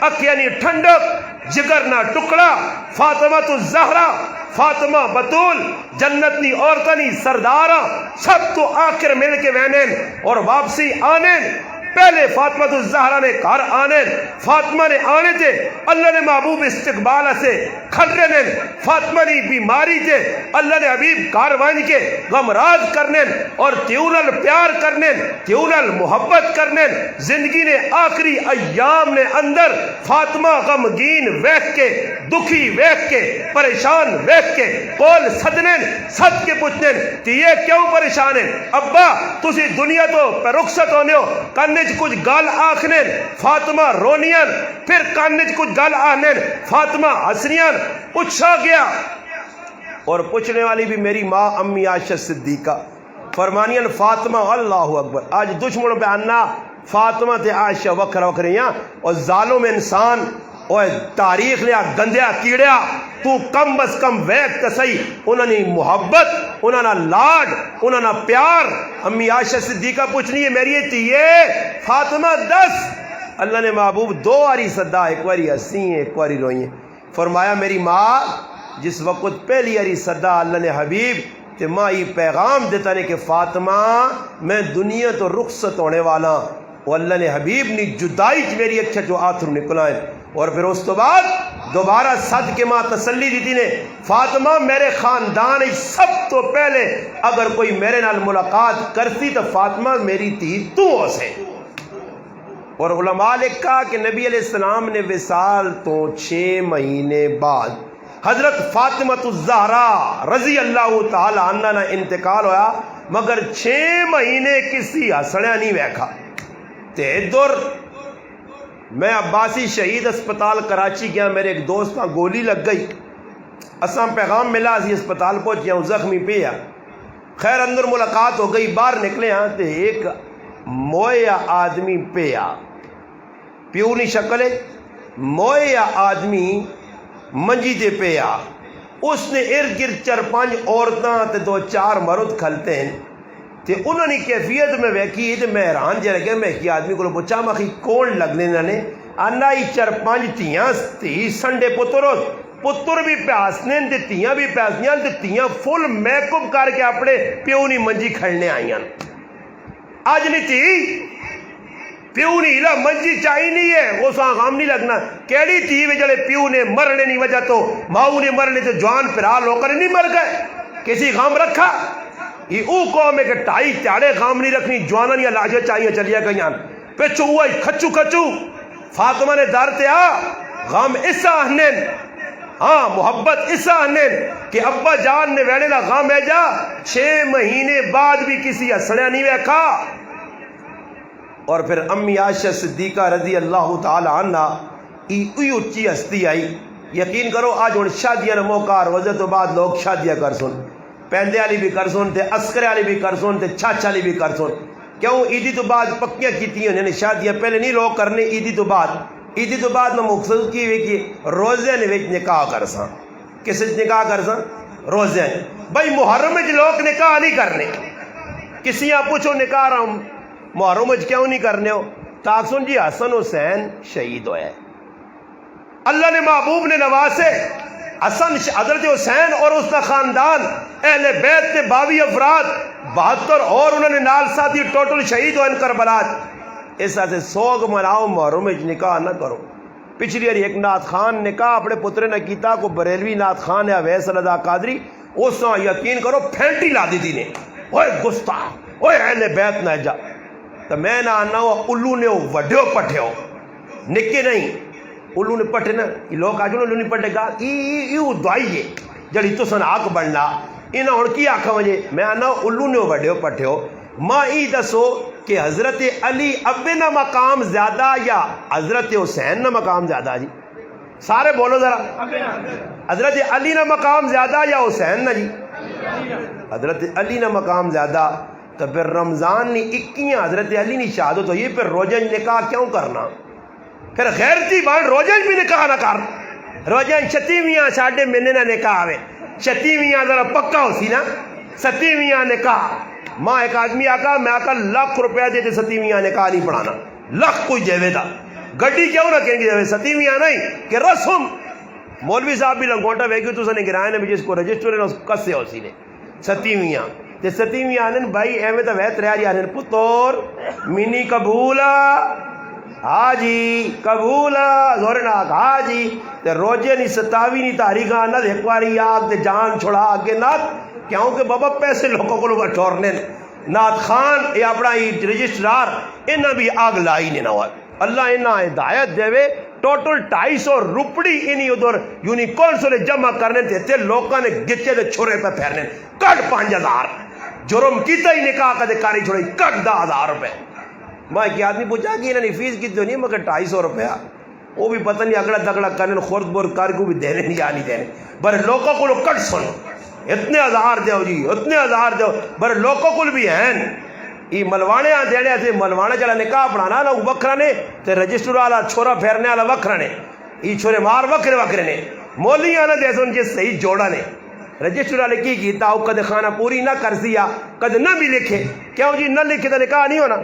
اکیانی ٹھنڈک جگر نہ ٹکڑا فاطمہ تو زہرا فاطمہ بطول جنت نی عورتنی سردارہ سب تو آخر مل کے وینن اور واپسی آنین پہلے فاطمہ الزہرا نے گھر آنے فاطمہ نے آنے تھے اللہ نے محبوب استقبال سے کھڑے نے فاطمہ نے بیماری تھے اللہ نے حبیب گھر وائن کے غمراز کرنے اور تیونل پیار کرنے تیونل محبت کرنے زندگی نے آخری ایام نے اندر فاطمہ غمگین ویکھ کے دکھی ویکھ کے پریشان ویکھ کے کول سدنے سد کے پوچھنے تیے کیوں پریشان ہیں ابا تسی دنیا تو پر رخصت ہونے ہو کرنے کچھ گل آخنے فاطمہ رونیاں پھر کاننے کچھ گل آخنے فاطمہ حسنیاں پوچھا گیا اور پوچھنے والی بھی میری ماں امی عائشہ صدیقہ فرمانیاں فاطمہ اللہ اکبر آج دشمنوں پہ آنا فاطمہ تے عائشہ وکھر وکھریاں اور ظالم انسان اور تاریخ لیا گندیا کیڑیا تو کم بس کم ویک تسائی انہوں نے محبت انہوں نے لاڈ انہوں نے پیار امی عائشہ صدیقہ پوچھنی ہے میری تیے فاطمہ 10 اللہ نے محبوب 2 باری صدا ایک باری ہنسی ہیں ایک باری روئی ہیں فرمایا میری ماں جس وقت پہلی باری صدا اللہ نے حبیب تے ماں یہ پیغام دیتا نے کہ فاطمہ میں دنیا تو رخصت ہونے والا اور اللہ نے حبیب نے جدائی میری اکھے جو آتھر نکلائیں اور پھر اس تو بعد دوبارہ صد کے ماں تسلی دیتی نے فاطمہ میرے خاندان سب تو پہلے اگر کوئی میرے نال ملاقات کرتی تو فاطمہ میری تھی تو سے. اور علماء لکھا کہ نبی علیہ السلام نے وصال تو 6 مہینے بعد حضرت فاطمہ الزہرا رضی اللہ تعالی عنہ نہ انتقال ہویا مگر 6 مہینے کسی ہسڑیا نہیں ویکھا. تے ادھر میں عباسی شہید اسپتال کراچی گیا, میرے ایک دوست کا گولی لگ گئی, اساں پیغام ملا اسی اسپتال پہنچیا ہوں زخمی پیا. خیر اندر ملاقات ہو گئی, باہر نکلے ہاں تے ایک مویا آدمی پیا, پیونی شکل ہے, مویا آدمی منجی تے پیا. اس نے ارد گرد 4-5 عورتاں تے 2-4 مرد کھلتے ہیں تے انہوں نے کیفیت میں ویکھی تے میں حیران جہ گیا. میں کی آدمی کو پوچھا مخی کون لگنے انہوں نے آنا ہی 4-5 تیاں تھی سنڈے پتر بھی پیاسنے تے تیاں بھی پیاسنیاں تے تیاں فل میک اپ کر کے اپنے پیونی منجی کھڑنے آئیاں. آج نہیں تھی پیو نہیں ہلا منجی چاہی نہیں ہے وہ ساں غام نہیں لگنا. کیڑی تھی وے جڑے پیو نے مرنے نہیں وجہ تو ماؤ نے مرنے تو جوان پھرا لوکر نہیں مر گئے, کسی غام رکھا. یہ او قوم ہے کہ 2.5 تیاڑے غام نہیں رکھنی, جواناں یا لاجے چاہیے چلیا گئیاں پچھو ہوا کھچو کھچو. فاطمہ نے دار تے غام اسا ہنن, ہاں محبت اسا ہنن کہ ابا جان نے ویڑے لا غام ہے جا 6 مہینے بعد بھی کسی ہسڑیا نہیں ویکھا. اور پھر امی عائشہ صدیقہ رضی اللہ تعالی عنہ ای اچھی ہستی آئی. یقین کرو آج ہن شادیاں نے موقع روزے تو بعد لوگ شادیاں کر سن, پیندے والی بھی کر سن تے عسکرے والی بھی کر سن تے چھاچا والی بھی کر سن. کیوں عیدی تو بعد پکیاں کیتیاں نے شادیاں پہلے نہیں لوگ کرنے, عیدی تو بعد میں مقصد کی ہوئی کہ روزے نے وچ نکاح کرساں. کس نکاح کرساں؟ روزے. بھائی محرم وچ لوگ نکاح نہیں کرنے, کسی آپ پوچھو نکاح رہا محرم وچ کیوں نہیں کرنے ہو؟ تاک سن جی حسن حسین شہید ہوئے, اللہ نے محبوب نے نواسے حسن حضرت حسین اور اس کا خاندان اہل بیت نے 22 افراد 72 اور انہوں نے نال ساتھی ٹوٹل شہید ہوئے کربلا. اس سے سوگ مناؤ محرم وچ نکاح نہ کرو. پچھلی بار ایک نعت خان نکاح اپنے پتر نے کیتا کو بریلوی نعت خان ہے اویس رضا قادری, اس نے یقین کرو پھینٹی لا دی نے, اوئے گستاخ اوئے اہل بیت نہ جا. تو میں نہ آنا ہوا الو نے وڈیو پٹھے ہو نکے نہیں الو نے پٹھے نا لوگ آج الو نہیں پٹھے گا یہ دعائی ہے جڑی تو سن آگ بڑھنا انہاں ہن کی آکھا مجھے میں آنا الو نے وڈیو پٹھے ہو. ماں ای دسو کہ حضرت علی ابے نہ مقام زیادہ یا حضرت حسین نہ مقام زیادہ؟ جی سارے بولو ذرا, حضرت علی نہ مقام زیادہ یا حسین نہ؟ جی حضرت علی نہ مقام زیادہ. تو پھر رمضان نہیں 21 حضرت علی نہیں شہادت ہوئی, پھر روزہ نکاح کیوں کرنا؟ پھر غیرتی بان روزہ بھی نکاح نہ کر, روزہ 36 ساڑھے مہینے نہ نکاح آوے 36 ذرا پکا ہو سی نا 37 نکاح. ماں ایک آدمی آکا میں آکا لاکھ روپیہ دیتے 37 نکاح نہیں پڑھانا, لاکھ کوئی جیوے دا گڈی کیوں نہ کہیں گے جیوے 37 نہیں کہ رسم. مولوی صاحب بھی لنگوٹا ویگی تو سنے گرائے نے جس کو رجسٹر ہے کسے ہو سی نے 37 تے 37 آنن بھائی ایویں تو ویت رہا جی آنن پتور منی قبولا حاجی قبولا زور ناک حاجی تے روجے نہیں 27 نہیں تاریخاں نہ ایک واری آگ تے جان چھڑا آگے نات کیوں کہ بابا پیسے لوگوں کو لوگ ٹھورنے نات خان یہ اپنا رجسٹرار انہاں بھی آگ لائی نہیں نہ ہوا. اللہ انہاں ہدایت دے وے ٹوٹل 250 روپڑی انہی ادھر یونی کونسل جمع کرنے تے لوگوں نے گچے دے چھوڑے پہ پھیرنے کٹ 5000 جرم کیتا ہی نکاح کا کاری چھوڑی کٹ 10,000 روپے. میں کی آدمی پوچھا کہ انہوں نے فیس کتنی نہیں مگر 250 روپیہ, وہ بھی پتہ نہیں اگڑا دگڑا کرنے خورد بور کار کو بھی دینے نہیں آنی دینے بر لوگوں کو کٹ سن اتنے ہزار دیو جی اتنے ہزار دیو بر لوگوں کو بھی ہیں یہ ملوانے دینے سے ملوانے چلا نکاح پڑھانا نا وکھرا نے تے رجسٹر والا چھوڑا پھیرنے والا وکھرا نے یہ چھوڑے مار وکھرے نے مولی آنا دے سن جس صحیح جوڑا نے رجسٹر والے کی کیتا وہ کدے خانہ پوری نہ کر سیا کدے نہ بھی لکھے کیوں جی نہ لکھے تو نکاح نہیں ہونا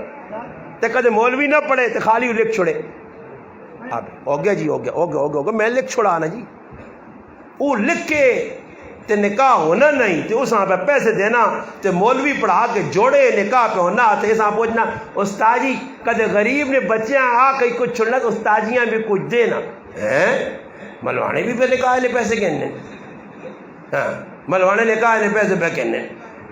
تے کدے مولوی نہ پڑھے تے خالی لکھ چھوڑے ہو گیا جی ہو گیا میں لکھ چھوڑا نا جی وہ لکھ کے تے نکاح ہونا نہیں تے اس پہ پیسے دینا تے مولوی پڑھا کے جوڑے نکاح پہ ہونا تے اساں پوچھنا استاجی کدے غریب نے بچیاں آ کئی کچھ چھوڑنا تو استاجیاں بھی کچھ دینا ہیں ملوانے بھی پہ نکاح لے پیسے کہنے، ہاں ملوانے نکاح لے پیسے پہ کہنے،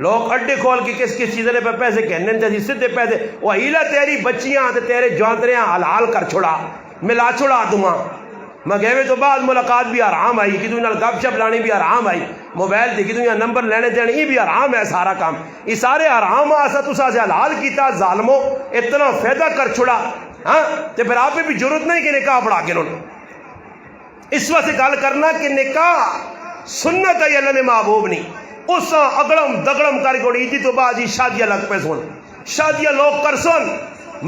لوگ اڈے کھول کے کس کس چیزیں پہ پیسے کہنے تے سیدھے پیسے وہ ہیلا تیری بچیاں تے تیرے جوانتریاں حلال کر چھڑا، ملا چھڑا دماں مگیوے تو بعد ملاقات بھی آرام آئی کہ تُو نال گپ شپ لانی بھی آرام آئی، موبائل دی کہ تُو نمبر لینے دینے یہ بھی آرام ہے، سارا کام یہ سارے آرام آسا تو سے حلال کیتا ظالموں اتنا فائدہ کر چھڑا، ہاں تے پھر آپ بھی ضرورت نہیں کہ نکاح پڑھا کے انہوں اس وقت گل کرنا کہ نکاح سنت ہے اللہ نے محبوب نہیں اس اگڑم دگڑم کر کے عیدی تو بعد ہی شادیاں لگ پہ سن شادیاں لوگ کر سن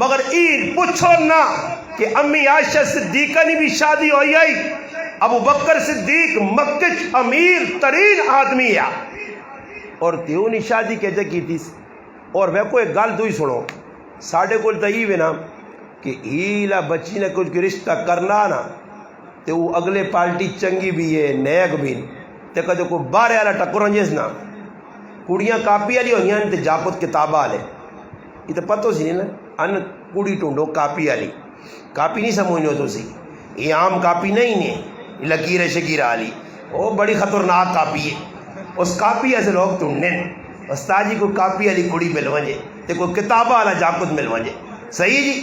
مگر عید پوچھو نہ کہ امی عائشہ صدیقہ نے بھی شادی ہوئی آئی، ابو بکر صدیق مکہ امیر ترین آدمی ہے اور تیوں نے شادی کہتے کی تھی اور وہ کوئی گل تو ہی سنو ساڑھے کو تیو ہے نا کہ ہیلا بچی نے کچھ رشتہ کرنا نا تو وہ اگلے پارٹی چنگی بھی ہے نیک بھی تے کدے کوئی بارے والا ٹکروں جیس نا کڑیاں کاپی والی ہوئی ہیں تے جاپت کتابہ والے یہ تو پتہ سی نا ان کڑی ٹونڈو کاپی والی کاپی نہیں سمجھو تو سی یہ عام کاپی نہیں ہے لکیر شکیر والی وہ بڑی خطرناک کاپی ہے اس کاپی ایسے لوگ ٹونڈنے استاد جی کوئی کاپی والی کڑی مل ونجے تے کوئی کتابہ والا جاپت مل ونجے صحیح جی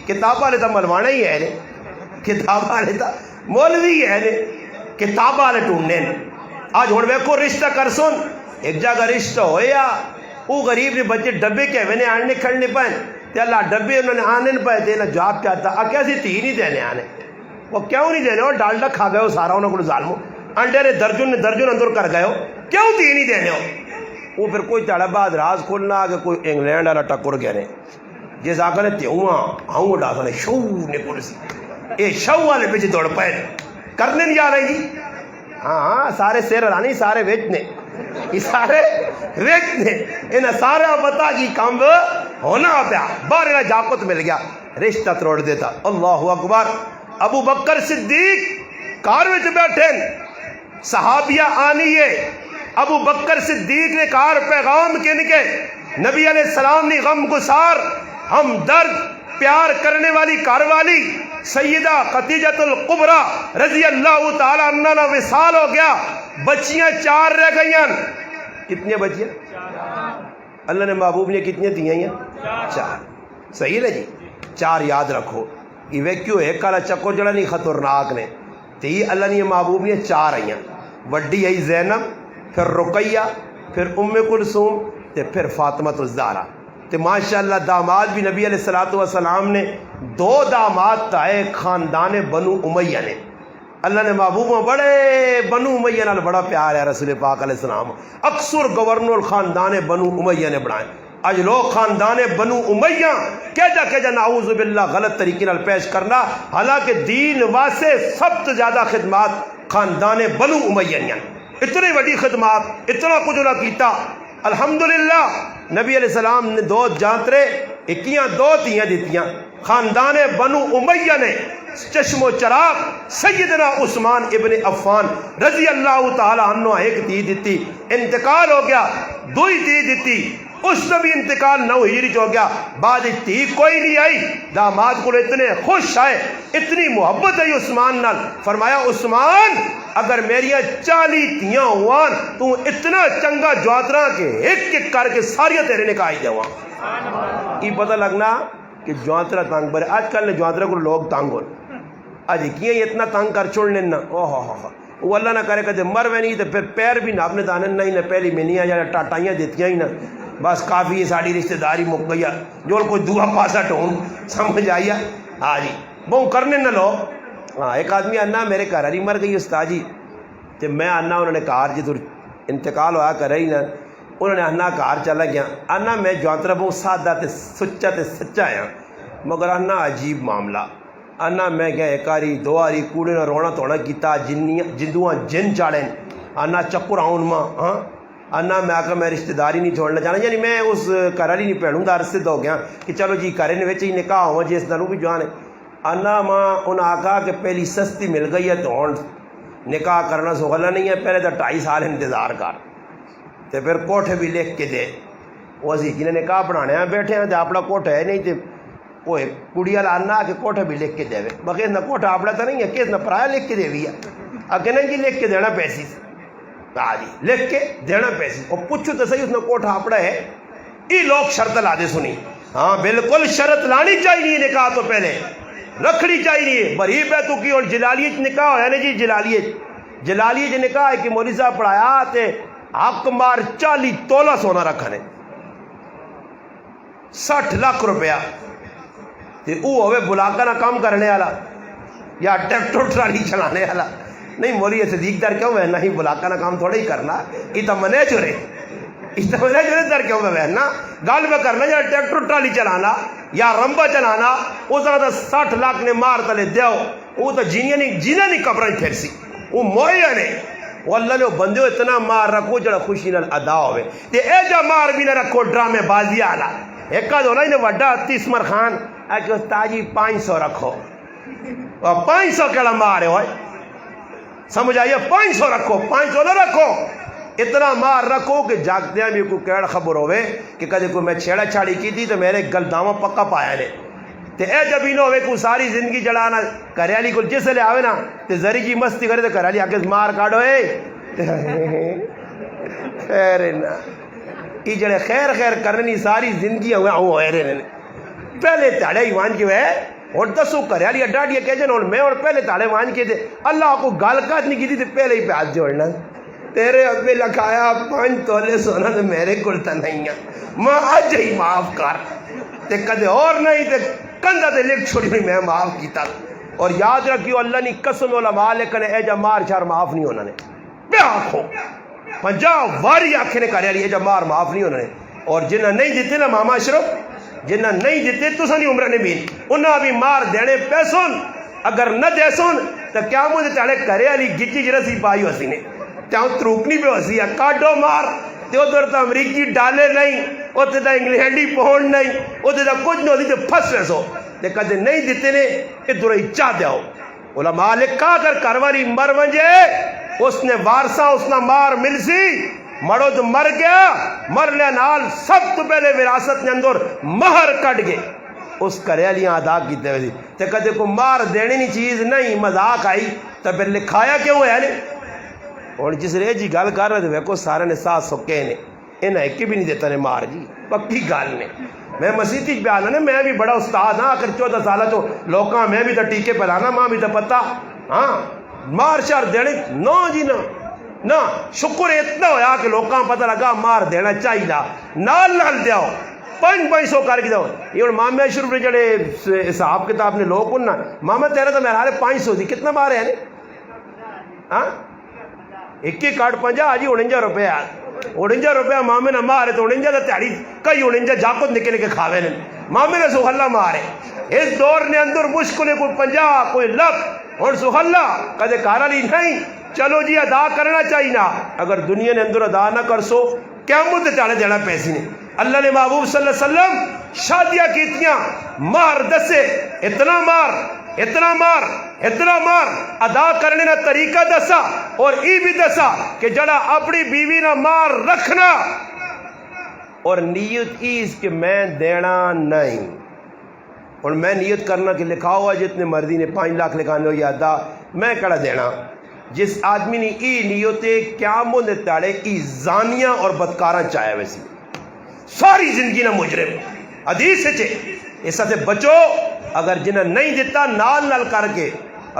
کتابہ والے تو ملوانا ہی ہے کتابہ والے تو مولوی ہے کتابہ والے ٹونڈنے آج ہوں ویکو رشتہ کر سن ایک جگہ رشتہ ہویا وہ غریب نے بچے ڈبے کے میں نے آنے کھڑنے پائیں تے اللہ ڈبے انہوں نے آنے پائے تے نہ جواب کیا تھا کیسی تھی نہیں دینے آنے وہ کیوں نہیں دینے وہ ڈالڈا کھا گئے ہو سارا انہوں کو ظالمو انڈے نے درجن اندر کر گئے ہو کیوں تھی نہیں دینے ہو وہ پھر کوئی تڑا بعد راز کھولنا آگے کوئی انگلینڈ والا ٹکر گئے نے جس آگا نے تیوں آؤں اڈا سنے شو نے پولیسی اے شو والے پیچھے دوڑ پائے کرنے نہیں جا رہی جی ہاں سارے سیر رانی سارے ویچنے یہ سارے ویچنے انہیں سارا پتا کی کام ہونا پیا بارے جاپت مل گیا رشتہ تروڑ دیتا اللہ اکبر ابو بکر صدیق کار وچ بیٹھے صحابیہ آنی ہے ابو بکر صدیق نے کار پیغام کن کے نبی علیہ السلام نے غم گسار ہم درد پیار کرنے والی کار والی سیدہ خدیجۃ الکبریٰ رضی اللہ تعالیٰ عنہ وصال ہو گیا بچیاں 4 رہ گئیں کتنی بچیاں اللہ نے محبوب نے کتنی دیاں ہیں 4 صحیح ہے جی 4 یاد رکھو یہ ویکیو ایک کالا چکو جڑا نہیں خطرناک نے تی اللہ نے محبوب نے 4 آئیں وڈی آئی زینب پھر رقیہ پھر ام کلثوم تے پھر فاطمۃ الزہرا تے ماشاءاللہ داماد بھی نبی علیہ السلام نے 2 داماد تائے خاندان بنو امیہ نے اللہ نے محبوبوں بڑے بنو امیہ نال بڑا پیار ہے رسول پاک علیہ السلام اکثر گورنر خاندان بنو امیہ نے بنائے آج لوگ خاندان بنو امیہ کہجا نعوذ باللہ غلط طریقے نال پیش کرنا حالانکہ دین واسے سب سے زیادہ خدمات خاندان بنو امیہ نے اتنی بڑی خدمات اتنا کچھ نہ کیتا الحمدللہ نبی علیہ السلام نے 2 جانترے اکیاں 2 تیاں دیتیاں خاندان بنو امیہ نے چشم و چراغ سیدنا عثمان ابن عفان رضی اللہ تعالیٰ عنہ 1 تی دیتی انتقال ہو گیا 2 تی دیتی اس نے بھی انتقال 9 ہجری ہو گیا بعد تی کوئی نہیں آئی داماد کو اتنے خوش آئے اتنی محبت ہے عثمان نال فرمایا عثمان اگر میریاں 40 تیاں ہوان تو اتنا چنگا جواترا کے ایک کر کے ساریاں تیرے نکاح ہی دیواں یہ پتہ لگنا کہ جواترا تانگ برے آج کل نے جواترا کو لوگ تانگ ہو آج کیے اتنا تانگ کر چھوڑنے نا وہ اللہ نہ کرے کہتے مر میں نہیں تو پھر پیر بھی ناپنے دانے نہیں نہ پہلی منیاں یا ٹاٹائیاں دیتیاں ہی نا بس کافی ہے ساری رشتہ داری مک گئی جو کوئی دعا پاسا ٹون سمجھ آئی ہاں جی وہ کرنے نہ لو ہاں ایک آدمی آنا میرے گھر والی مر گئی استاد جی تو میں آنا انہوں نے کار جی تو انتقال ہوا کر رہی نا انہوں نے آنا کار چلا گیا آنا میں جوانترا بہت سادہ تے سچا تے سچا ہاں مگر آنا عجیب معاملہ آنا میں گیا ایک آری 2 آری کوڑے نہ رونا توڑا کیتا جندواں جن چاڑیں آنا چکر آؤن ماں ہاں آنا میں آکا میں رشتہ داری نہیں چھوڑنا چاہنا یعنی میں اس گھر نہیں پیڑوں دا عرصے ہو گیا کہ چلو جی گھر نے ہی نکاح ہوا جی اس دنوں بھی جوان ہے آنا ماں انہیں آکا کہ پہلی سستی مل گئی ہے تو ہوں نکاح کرنا سہولا نہیں ہے پہلے تو 2.5 سال انتظار کر تو پھر کوٹھے بھی لکھ کے دے وہ اسی جنہیں نکاح بنانے بیٹھے ہیں تو اپنا کوٹھا ہے نہیں تو وہ کڑی والا آنا کہ کوٹھا بھی لکھ کے دے بغیر نہ کوٹھا اپنا تو نہیں ہے کس نہ پرایا لکھ کے دے بھی ہے آگے نہیں جی لکھ کے دینا پیسی ہاں جی لکھ کے دینا پیسی اور پوچھو تو صحیح اس نے کوٹھ ہاپڑا ہے یہ لوگ شرط لا دے سنی ہاں بالکل شرط لانی چاہیے نکاح تو پہلے رکھنی چاہیے بری بیتو کی اور جلالیت نکاح ہے نا جی جلالیت نکاح ہے کہ مولوی صاحب پڑھایا تے حق مار 40 تولہ سونا رکھنے 60 لاکھ روپیہ تے او ہوئے بلاکا نہ کام کرنے والا یا ٹریکٹر ٹرالی چلانے والا نہیں مولی صدیق در کیوں میں نہیں بلاکا نہ کام تھوڑا ہی کرنا یہ تو منے چورے در کیوں میں نا گال میں کرنا یا ٹریکٹر ٹرالی چلانا یا رمبا چلانا اس طرح 60 لاکھ نے مار تلے دیو وہ تو جینا نہیں کبریں پھر سی وہ مویا نے وہ اللہ نے بندے اتنا مار رکھو جڑا خوشی نال ادا ہوئے تے اے جا مار بھی نہ رکھو ڈرامے بازی آلا ایک کا دونا انہیں وڈا تیسمر خان ایک استاجی 500 رکھو 500 کیڑا مارے ہوئے سمجھ آئیے 500 رکھو 500 نہ رکھو اتنا مار رکھو کہ جاگتے ہیں بھی کوئی کیڑا خبر ہوئے کہ کدے کوئی میں چھیڑا چھاڑی کی تھی تو میرے گل دامہ پکا پایا نے تے اے جب ہی نہ ہوئے کوئی ساری زندگی جڑانا کریالی کو جس لے آوے نا تے زری جی مستی کرے تے کریالی آکے مار کاڑو خیر نا یہ جڑے خیر کرنی ساری زندگی ہوئے رہنے پہلے تاڑے ہی وان کے ہوئے اور دسو کریالی اڈاڑی کہہ جن اور میں اور پہلے تاڑے وان کے تھے اللہ کو گالکات نہیں کی تھی تے پہلے ہی پیاز جوڑنا تیرے ابے لکھایا 5 تولے سونا تو میرے کلتا نہیں ہے ماں آج ہی معاف کر تے کدے اور نہیں تے کندہ تے لکھ چھوڑی ہوئی میں معاف کیتا اور یاد رکھیو اللہ نے قسم علماء لکھنے اے جا مار شار معاف نہیں ہونا نے بے آنکھو 50 واری آنکھیں نے کریا لی اے جا مار معاف نہیں ہونا نے اور جنہ نہیں دیتے نا ماما اشرف جنہ نہیں دیتے تو سنی عمرہ نے بھی انہاں بھی مار دینے پیسون اگر نہ دے سن تو کیا مجھے چاڑے کریا لی گٹی جرسی پائی ہو سی نے چاہوں تروکنی پہ ہو سی ہے کاٹو مار تے ادھر تو امریکی ڈالے نہیں ادھر تو انگلینڈی پہنڈ نہیں ادھر تو کچھ نہیں ہوتی تو پھس ویسو تے کدے نہیں دیتے نے ادھر ہی چاہ دیاؤ علماء لکھا کر کرواری مر ونجے اس نے وارسا اس نے مار مل سی مڑو تو مر گیا مر لے نال سب تو پہلے وراثت نے اندر مہر کٹ گئے اس کریالیاں ادا کیتے ہوئے تے کدے کو مار دینے نہیں چیز نہیں مذاق آئی تو پھر لکھایا کیوں ہے نے اور جس رے جی گل کر رہے تھے ویکو سارے نے ساتھ سکے نے انہیں ایک بھی نہیں دیتا نے مار جی پکی گل نے میں مسیحی بیان ہے میں بھی بڑا استاد ہاں آخر 14 سالہ تو لوکاں میں بھی تو ٹیکے پلانا ماں بھی تو پتا ہاں مار شار دینے نو جی نہ شکر اتنا ہویا کہ لوکاں پتہ لگا مار دینا چاہیے نال دیاؤ 500 کر کے جاؤ یہ اور ماما شروع نے جڑے حساب کتاب نے لوگ اننا ماما تیرا تو میرا 500 دی کتنا مارے ہیں ہاں ایک کارڈ 50 جی 49 روپے 49 روپے مامے نہ مارے تو 49 کا تیاری کئی 49 جاکت نکلے کے کھاوے نے مامے نے سہلا مارے اس دور نے اندر مشکل ہے کوئی 50 کوئی لکھ اور سہلا کدے کارا لی نہیں چلو جی ادا کرنا چاہیے نا اگر دنیا نے اندر ادا نہ کر سو کیا مدد چاڑے دینا پیسے نے اللہ نے محبوب صلی اللہ علیہ وسلم شادیاں کیتیاں مار دسے اتنا مار ادا کرنے کا طریقہ دسا اور ای بھی دسا کہ جڑا اپنی بیوی نہ مار رکھنا اور نیت ایس کہ میں دینا نہیں اور میں نیت کرنا کہ لکھا ہوا جتنے مرضی نے 5 لاکھ لکھانے ہو یا ادا میں کڑا دینا جس آدمی نے ای نیوتے قیاموں نے تاڑے ای زانیاں اور بدکاراں چاہے ویسی ساری زندگی نہ مجرم حدیث سے ایسا سے بچو اگر جنہیں نہیں دیتا نال کر کے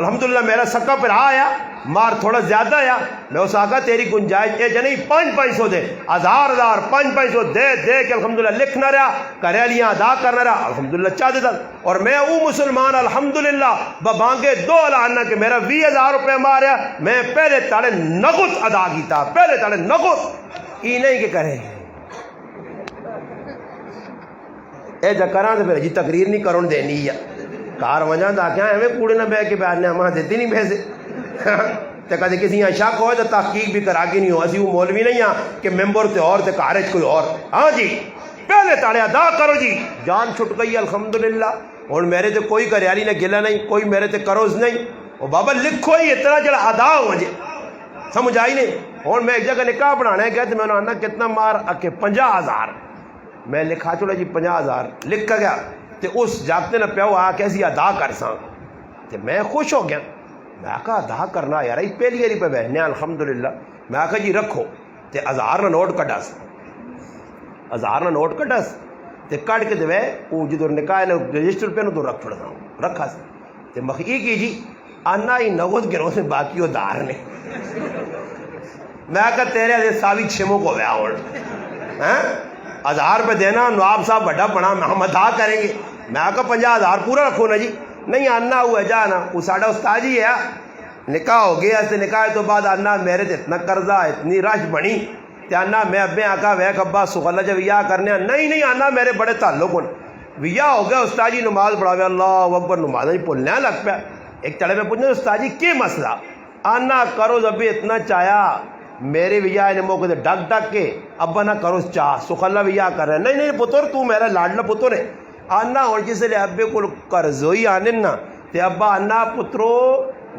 الحمدللہ میرا سکا پر آیا مار تھوڑا زیادہ آیا میں اس آگا تیری گنجائش اے جنہی 500 دے 1000 500 دے کہ الحمدللہ لکھنا رہا کریالیاں ادا کرنا رہا الحمدللہ چاہ دیتا اور میں او مسلمان الحمدللہ ببانگے 2 اعلانہ کہ میرا 20,000 روپے ماریا میں پہلے تاڑے نغت ادا کیتا پہلے تاڑے نغت ای نہیں کہ کرے اے جا کراں تو پھر جی تقریر نہیں کرن دینی ہے کار وجہ دا کیا ہمیں کوڑے نہ بہ کے بیٹھنے ہمیں دیتی نہیں پیسے تے کدے کسی یہاں شک ہوئے تو تحقیق بھی کرا کے نہیں ہو اسی وہ مولوی نہیں ہاں کہ ممبر تے اور تے کارج کوئی اور ہاں جی پہلے تاڑے ادا کرو جی جان چھٹ گئی الحمدللہ اور میرے تے کوئی کریالی نے گلا نہیں کوئی میرے تے کروز نہیں اور بابا لکھو ہی اتنا جڑا ادا ہو جے سمجھ آئی نہیں اور میں ایک جگہ نکاح بنانے گیا تو میں نے آنا کتنا مار اکے 50,000 میں لکھا چھوڑا جی 50,000 لکھ گیا تے اس جاگتے نہ پیو آ کیسی ادا کر ساں تے میں خوش ہو گیا میں کہا ادا کرنا یار پہلی باری پہ بہنے الحمدللہ. میں کہا جی رکھو تے 1000 کا نوٹ کٹا س 1000 کا نوٹ کٹا س تے کٹ کے دے وہ جدو نکاح نے رجسٹر پہ تو رکھ چھوڑا رکھا س تے مخی کی جی آنا ہی نغد گرو سے باقی ادار نے. میں کہا تیرے دے ساوی چھموں کو ویا اور 1000 روپے دینا نواب صاحب بڑا بنا ہم ادا کریں گے. میں کہا 50,000 پورا رکھو نا جی. نہیں آنا ہوا جانا وہ ساڑھا استاد ہی ہے. نکاح ہو گیا سے نکاح تو بعد آنا میرے تے اتنا قرضہ اتنی رش بنی تے آنا میں ابے آقا ویک ابا سخلا جب ویاہ کرنے نہیں آنا میرے بڑے تعلق ہوں ویاہ ہو گیا. استاد جی نماز پڑھاوے اللہ اکبر نماز ہی بھولنے لگ پیا. ایک تڑے میں پوچھنا استاد جی کیا مسئلہ آنا کرو ابھی اتنا چایا میرے ویاہ نے موقع سے ڈک ڈک کے ابا نہ کرو چاہ سخلا ویاہ کر رہے نہیں پتر تو میرا لاڈلا پتر ہے آنا. اور جس لئے ابے کو قرضوئی آنے نا تے ابا آنا پترو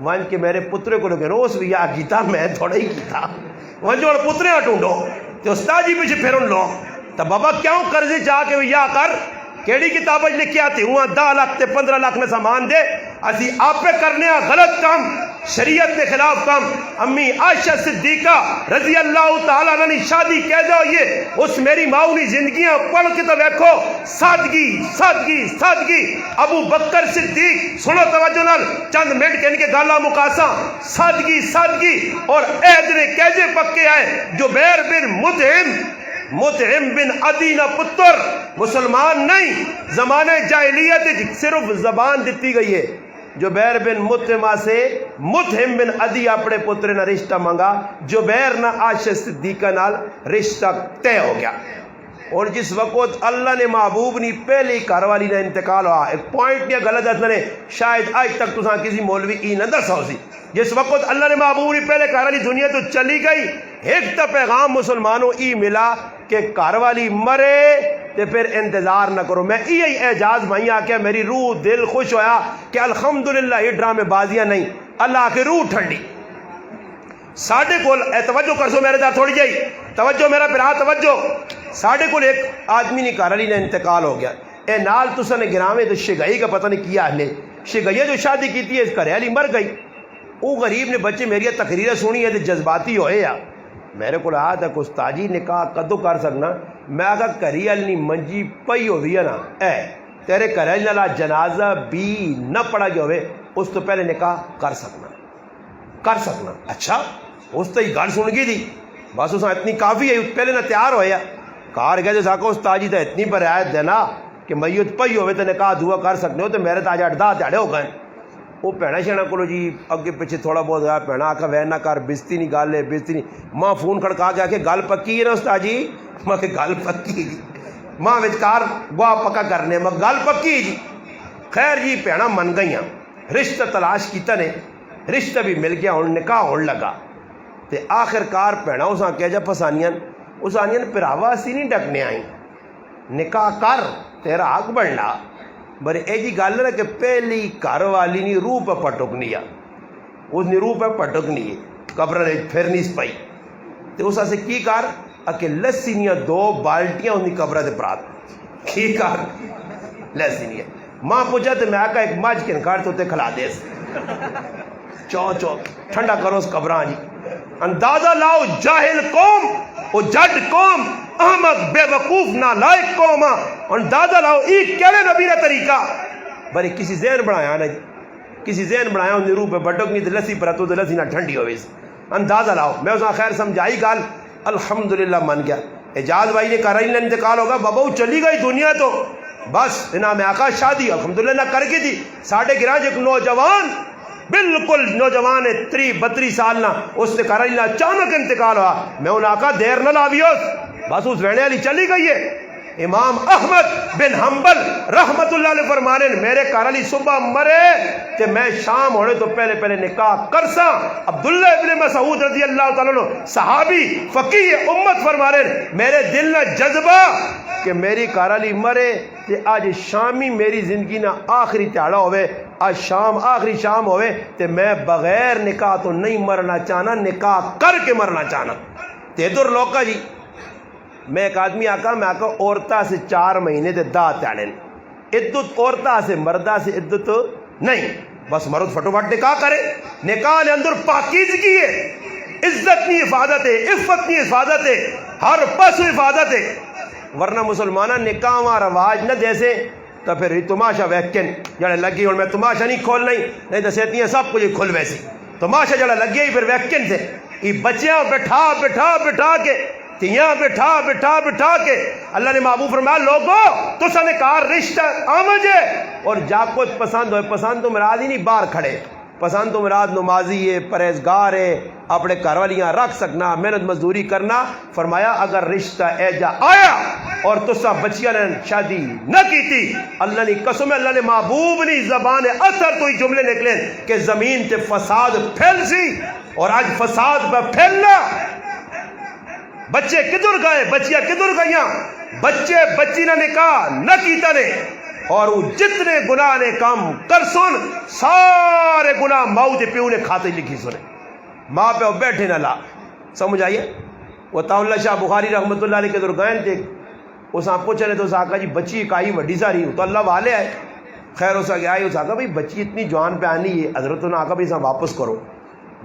ون کے میرے پترے کو لگے روز ویاہ کیتا میں تھوڑا ہی کیتا ون جو پترے ٹونڈو تے استاد جی پیچھے پھرن لو تو بابا کیوں قرضے چاہ کے ویاہ کر کیڑی کتاب لکھی آتی ہوں 10 لاکھ تے 15 لاکھ میں سامان دے اسی آپ پہ کرنے غلط کام شریعت کے خلاف کام. امی عائشہ صدیقہ رضی اللہ تعالیٰ عنہ نے شادی کہہ دو یہ اس میری ماؤنی زندگیاں پڑھ کے تو دیکھو سادگی سادگی سادگی. ابو بکر صدیق سنو توجہ نال چند منٹ کے ان کے گالا مقاسا سادگی سادگی اور ایدنے کیجے پکے آئے. جبیر بن مطعم بن عدی نہ پتر مسلمان نہیں زمانے جاہلیت صرف زبان دیتی گئی ہے. جبیر بن مطعمہ سے مطعم بن عدی اپنے پتر نہ رشتہ مانگا جبیر نہ عائشہ صدیقہ نال رشتہ طے ہو گیا. اور جس وقت اللہ نے محبوب نی پہلی گھر والی نے انتقال ہوا ایک پوائنٹ نہیں غلط ہے نے شاید آج تک تساں کسی مولوی ای نہ دسا سی جس وقت اللہ نے محبوب نی پہلے گھر والی دنیا تو چلی گئی ایک تا پیغام مسلمانوں ای ملا کہ گھر والی مرے تے پھر انتظار نہ کرو. میں یہی اعجاز بھائی آ کے میری روح دل خوش ہویا کہ الحمدللہ یہ ڈرامے بازیاں نہیں اللہ کی روح ٹھنڈی. ساڑھے کول توجہ کر سو میرے دار تھوڑی جائی توجہ میرا پھر توجہ. ساڑھے کول ایک آدمی نے گھر والی نے انتقال ہو گیا اے نال تسا نے گراوے تو شگئی کا پتہ نہیں کیا ہے شگئی جو شادی کی تھی اس گھر والی مر گئی. وہ غریب نے بچے میری تقریریں سنی ہے تو جذباتی ہوئے یا میرے کو آیا تھا کہ استاجی نکاح کدو کر سکنا. میں آگا کری والی منجی پئی ہوئی ہے نا اے تیرے گھر والی نال جنازہ بھی نہ پڑا گیا ہوئے اس تو پہلے نکاح کر سکنا. اچھا اس تو ہی گل سن گئی تھی بس اس اتنی کافی ہے پہلے نہ تیار ہویا کار گئے ساکو استاجی تو اتنی پر رعایت دینا کہ میت پئی ہوئے تو نکاح دعا کر سکتے ہو تو میرے تو آج 8-10 دیہڑے ہو گئے. وہ بھڑا شہنا کو جی اگے پیچھے تھوڑا بہت ہوا بھڑا آکھا وین نہ کر بزتی نہیں گل ہے بزتی نہیں. ماں فون کھڑکا کے آکے گل پکی ہے نا استاد جی ماں کہ گل پکی جی ماں وچکار گواہ پکا کرنے ماں گل پکی جی. خیر جی بھڑا من گئیاں رشتہ تلاش کیتا نے رشتہ بھی مل گیا ہوں نکاح ہون لگا تے آخر کار بھڑا اساں کہہ جا پسانیاں پراوا اسی نہیں ڈکنے آئیں نکاح کر تیرا حق بننا. بر اے جی گل ہے کہ پہلی گھر والی نہیں روح پہ پٹکنی ہے اس نے روح پہ پٹکنی ہے قبر نے پھر نہیں پائی تو اس سے کی کر کہ لسی نہیں 2 بالٹیاں اس نے قبر دے پرات کی کر لسی نہیں. ماں پوچھا تو میں آکا ایک مجھ کے کھاڑ تو تے کھلا دے چو ٹھنڈا کرو اس قبران جی. اندازہ لاؤ جاہل قوم وہ جڈ قوم احمد بے وقوف نالائق قوم اندازہ لاؤ ای کیلے نبی کا طریقہ بھائی کسی ذہن بنایا نا جی کسی ذہن بنایا انہیں روح پہ بٹکنی تو لسی پر تو لسی نہ ٹھنڈی ہوئی. اندازہ لاؤ میں اس خیر سمجھائی گال الحمدللہ من گیا. اعجاز بھائی نے کہا رہی انتقال ہوگا بابا وہ چلی گئی دنیا تو بس انہاں میں آقا شادی الحمدللہ نہ کر کے تھی. ساڑھے گراج ایک نوجوان بالکل نوجوان ہے 32 سال نہ اس نے کہا رہی اچانک انتقال ہوا میں انہاں آقا دیر نہ لاویوس بس اس رہنے والی چلی گئی ہے. امام احمد بن حنبل رحمت اللہ علیہ فرمانے میرے گھر والی صبح مرے کہ میں شام ہونے تو پہلے نکاح کرساں. عبداللہ ابن مسعود رضی اللہ تعالیٰ عنہ صحابی فقیہ امت فرمانے میرے دل نہ جذبہ کہ میری گھر والی مرے کہ آج شامی میری زندگی نہ آخری تیاڑا ہوئے آج شام آخری شام ہوئے تو میں بغیر نکاح تو نہیں مرنا چاہنا نکاح کر کے مرنا چاہنا. تیدر لوکا جی میں ایک آدمی آکا میں آکا عورتہ سے 4 مہینے دے 10 تیاڑے عدت عورتہ سے مردہ سے عدت نہیں بس مرد فٹوفٹ نکاح کرے. نکاح نے اندر پاکیزگی ہے, عزت نہیں حفاظت ہے, عفت نہیں حفاظت ہے, ہر پس حفاظت ہے. ورنہ مسلمانہ نکاح وہاں رواج نہ جیسے تو پھر تماشا ویکن جڑے لگی. اور میں تماشا نہیں کھولنا ہی نہیں تو سیتی ہیں سب کچھ کھل ویسی تماشا جڑا لگے ہی پھر ویکن سے یہ بچیاں بٹھا بٹھا بٹھا کے تیاں بٹھا بٹھا بٹھا کے اللہ نے محبوب فرمایا لوگو تو سنے کار رشتہ آمد ہے. اور جا کچھ پسند ہوئے, پسند تو مراد ہی نہیں باہر کھڑے, پسند تو مراد نمازی ہے, پرہیزگار ہے, اپنے گھر والیاں رکھ سکنا, محنت مزدوری کرنا. فرمایا اگر رشتہ ایجا آیا اور تسا بچیاں نے شادی نہ کی تھی, اللہ نے قسم اللہ نے محبوب نہیں زبان اثر تو ہی جملے نکلے کہ زمین تے فساد پھیل سی. اور آج فساد پہ پھیلنا, بچے کدھر گئے, بچیاں کدھر گئیاں, بچے بچی نہ نکاح نہ کیتا نے, اور وہ جتنے گناہ نے کم کر سن سارے گناہ ماؤ تے پیو نے کھاتے لکھی سنے, ماں پہ بیٹھے نہ لا. سمجھ آئیے. وہ اللہ شاہ بخاری رحمۃ اللہ علیہ کے ادھر گئے تھے, اس آپ پوچھے تو اس آقا جی بچی کائی وڈی ساری ہوں تو اللہ والے آئے. خیر اس آگے آئے, اس آقا بھائی بچی اتنی جوان پہ آنی ہے. حضرت نے آقا بھائی واپس کرو.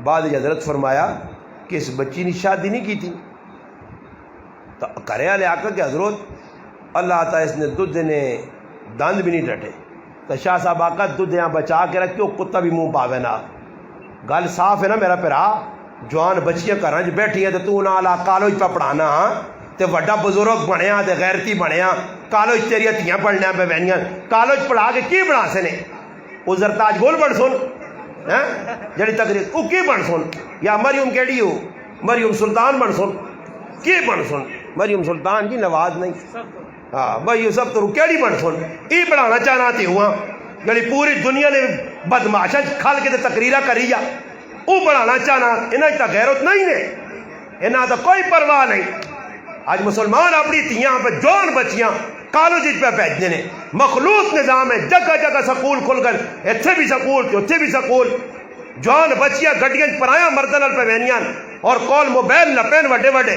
بعد حضرت فرمایا کہ اس بچی نے شادی نہیں کی تھی تو کرے والے آقا کہ حضرت اللہ آتا ہے اس نے دودھ دینے دند بھی نہیں ڈٹے. تو شاہ صاحب آقا دودھ یہاں بچا کے رکھو کتا بھی منہ پاوے نہ. گل صاف ہے نا میرا پیرا, جوان بچیاں گھر چ بیٹھی ہیں تو نہ لا کالج پہ پڑھانا ہاں تے وڈا بزرگ بنیا تے غیرتی بنیا, کالج تیریا تیاں پڑھنے پہ بہنیاں, کالج پڑھا کے کی بنا سے نے وہ زرتاج گول بن سن جڑی تقریر وہ کی بن سن, یا مریم کیڑی ہو مریم سلطان بن سن کی بن سن, مریم سلطان جی نواز نہیں ہاں بھائی یہ سب تو کیڑی بن سن ای بڑھانا چاہنا تے ہوا جڑی پوری دنیا نے بدماشا کھل کے تقریرہ کری جا وہ بڑھانا چاہنا. انہیں تو غیرت نہیں نے, انہیں تو کوئی پرواہ نہیں. آج مسلمان اپنی تیاں پہ جوان بچیاں کالج پہ بھیجنے نے, مخلوط نظام ہے, جگہ جگہ سکول کھل کر اتنے بھی سکول اتنے بھی سکول, جوان بچیاں گڈیاں پرایا مردن پہ بہنیاں اور کول موبائل نہ پین وڈے وڈے,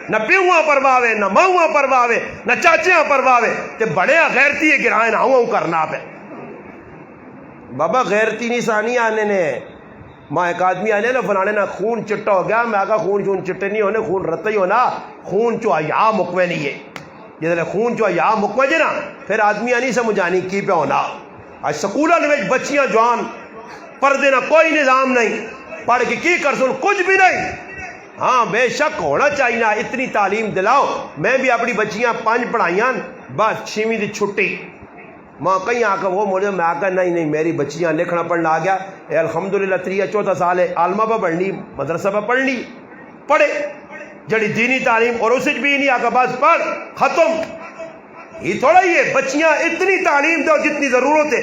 نہ پیواں پرواوے نہ ماواں پرواوے نہ چاچیاں پرواوے تے بڑے غیرتی ہے گرائیں نہ ہوں کرنا پہ. بابا غیرتی نہیں سانی آنے نے, ماں ایک آدمی آنے نا فلانے نا خون چٹا ہو گیا, میں آگا خون چون چٹے نہیں ہونے, خون رتا ہی ہونا, خون چو یا مکوے نہیں ہے. جیسے خون چو یا مکوے جے نا پھر آدمی آنی سمجھانی کی پہ ہونا. آج سکولہ نے بچیاں جوان پردے نہ کوئی نظام نہیں, پڑھ کے کی کر سن کچھ بھی نہیں. ہاں بے شک ہونا چاہیے نا, اتنی تعلیم دلاؤ. میں بھی اپنی بچیاں 5 پڑھائیاں بس 6ویں دی چھٹی, ماں کہیں آ کر وہ مجھے میں آ کر نہیں میری بچیاں لکھنا پڑھنا آ گیا, اے الحمدللہ 3-4 سال ہے, عالمہ پہ پڑھنی مدرسہ پہ پڑھنی پڑھے جڑی دینی تعلیم, اور اسے بھی نہیں آ کر بس پڑھ ختم. یہ تھوڑا ہی ہے بچیاں اتنی تعلیم دو جتنی ضرورت ہے.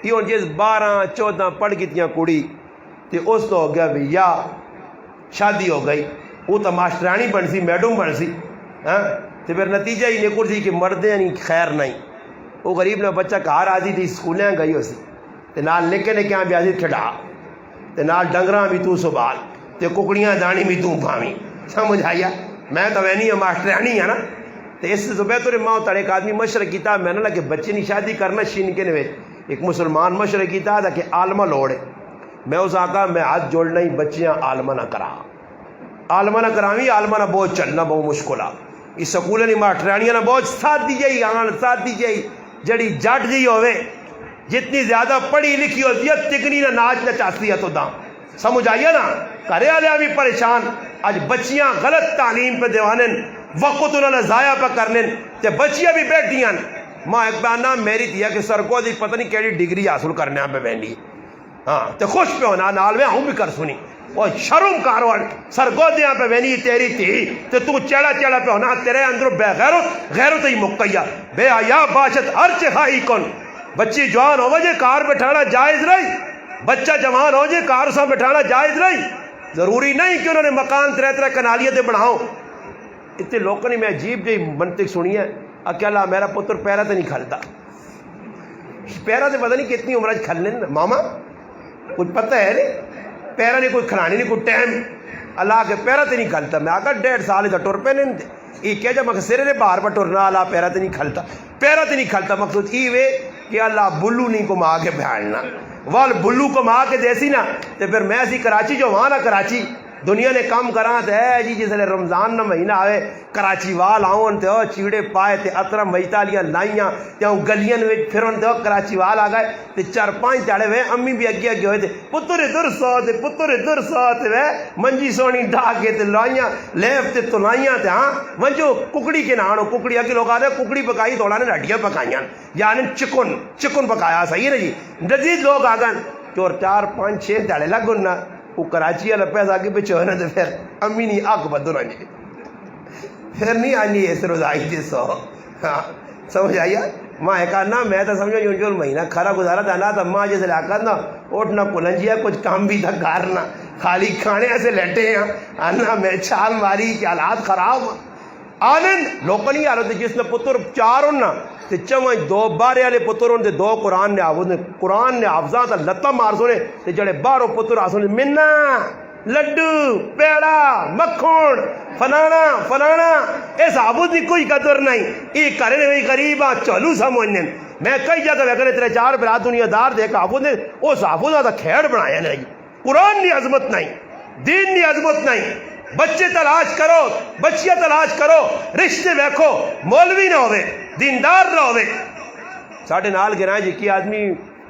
یہ ہوں جس 12-14 پڑھ گیتیاں کڑی تے اس تو ہو گیا بھیا شادی ہو گئی, وہ تو ماسٹرانی بن سی میڈم بن سی ہاں, تو پھر نتیجہ ہی نکل سی کہ مردیں نہیں خیر نہیں. وہ غریب نے بچہ گھر آتی تھی سکولیں گئی ہو سی تے نال نکے نے کیا بیازی کھڑا تے نال ڈنگراں بھی تو سنبھال تے ککڑیاں دانی بھی تو پاویں. سمجھ آیا. میں تو نہیں ہوں ماسٹرانی ہے نا, تو اس سے بہتر ماں تڑے ایک آدمی مشرق کیتا, میں نے لگے بچے نہیں شادی کرنا شین کے نوے ایک مسلمان مشرق کیتا تھا کہ عالمہ لوڑے. میں اس آقا میں ہاتھ جوڑنا ہی بچیاں عالمہ نہ کرا, عالمہ نہ کراویں, عالمہ نہ بہت چلنا بہت مشکل آ. اس سکول نہیں ماسٹرانیاں نہ بہت ساتھ دیجیے آن ساتھ دیجیے جڑی جٹ جی ہوئے جتنی زیادہ پڑھی لکھی ہوتی ہے تکنی نہ ناچ نہ چاہتی ہے تو داں. سمجھ آئیے نا, گھر والے بھی پریشان. آج بچیاں غلط تعلیم پہ دیوانے, وقت انہوں نے ضائع پہ کرنے تے بچیاں بھی بیٹھیاں. ماں ایک بار میری تھی کہ سرکو دی پتہ نہیں کیڑی ڈگری حاصل کرنے پہ بہنی ہاں تے خوش پہ ہونا نال میں ہوں بھی کر سنی اور شرم کارواں سرگو دیاں پہ بہنی تیری تھی تے تو چیڑا چیڑا پہ ہونا, تیرے اندر بے غیرت ہی مکیا بے حیا باشت ہر چخائی کن. بچی جوان ہو جے کار بٹھانا جائز رہی, بچہ جوان ہو جے کار سا بٹھانا جائز رہی. ضروری نہیں کہ انہوں نے مکان 3 کنالیاں تے بناؤ. اتنے لوگوں نے میں عجیب جی منطق سنی ہے, اکیلا میرا پتر پیرا تے نہیں کھلتا, پیرا تے پتہ نہیں کتنی عمر کھلنے ماما کچھ پتہ ہے نہیں, پیرا نہیں کوئی کھلانی نہیں کوئی ٹائم اللہ کے پیرا تے نہیں کھلتا. میں آگا 1.5 سال ٹر پہ نہیں یہ کیا جب مقصد سرے نے باہر پر ٹرنا اللہ پیرا تے نہیں کھلتا, پیرا تے نہیں کھلتا. مقصود ای وے کہ اللہ بلو نہیں کما کے پھیڑنا وال بلو کما کے دیسی نا تو پھر میں سی کراچی جو وہاں نا کراچی دنیا نے کم کراں تے ہے جی جس رمضان نہ مہینہ آوے کراچی وال آؤن تے او چیڑے پائے تے اترا مجتالیاں لائیاں تے او گلیاں وچ پھرن تے او کراچی وال آ گئے تے 4-5 تاڑے وے امی بھی اگے اگے ہوئے تے پتر ادھر سو تے پتر ادھر سو تے وے منجی سونی ڈھا کے تے لائیاں لیف تے تلائیاں تے ہاں ونجو ککڑی کے نانو ککڑی اگے لوگ آتے ککڑی پکائی توڑا نے ہڈیاں پکائیاں یعنی چکن پکایا صحیح ہے جی جدید لوگ آ گئے چور 4-5-6 تاڑے لگ گن وہ کراچی والا پیسہ آگے پہ چوہنا تو پھر امی نہیں آگ بدو نہ جی پھر نہیں آنی اس روزائی دے سو سمجھ آئیا ماں کہا نا میں تو سمجھو جو جو مہینہ کھارا گزارا تھا نا تو ماں جیسے لاکت نا اٹھنا کلنجیا کچھ کام بھی تھا کارنا خالی کھانے ایسے لیٹے ہیں آنا میں چھال ماری کہ حالات خراب آنند لوکل نہیں آ رہے تھے جس نے پتر 4 ہونا تے چمچ 2 بارے والے پتر ہونے 2 قرآن نے آوز نے قرآن نے حافظاں تا لتا مار سونے تے جڑے باہروں پتر آسونے منا لڈو پیڑا مکھن فلانا اس حافظ کی کوئی قدر نہیں یہ کرنے وہی غریباں چلو سمجھنے میں کئی جگہ ویکنے تیرے 4 برات دنیا دار دیکھ حافظ نے اس حافظ کا کھیڑ بنایا نہیں قرآن کی عظمت نہیں دین کی عظمت نہیں بچے تلاش کرو بچیاں تلاش کرو رشتے ویکھو مولوی نہ ہوئے دیندار نہ ہوئے ساڑھے نال گرائیں جی کی آدمی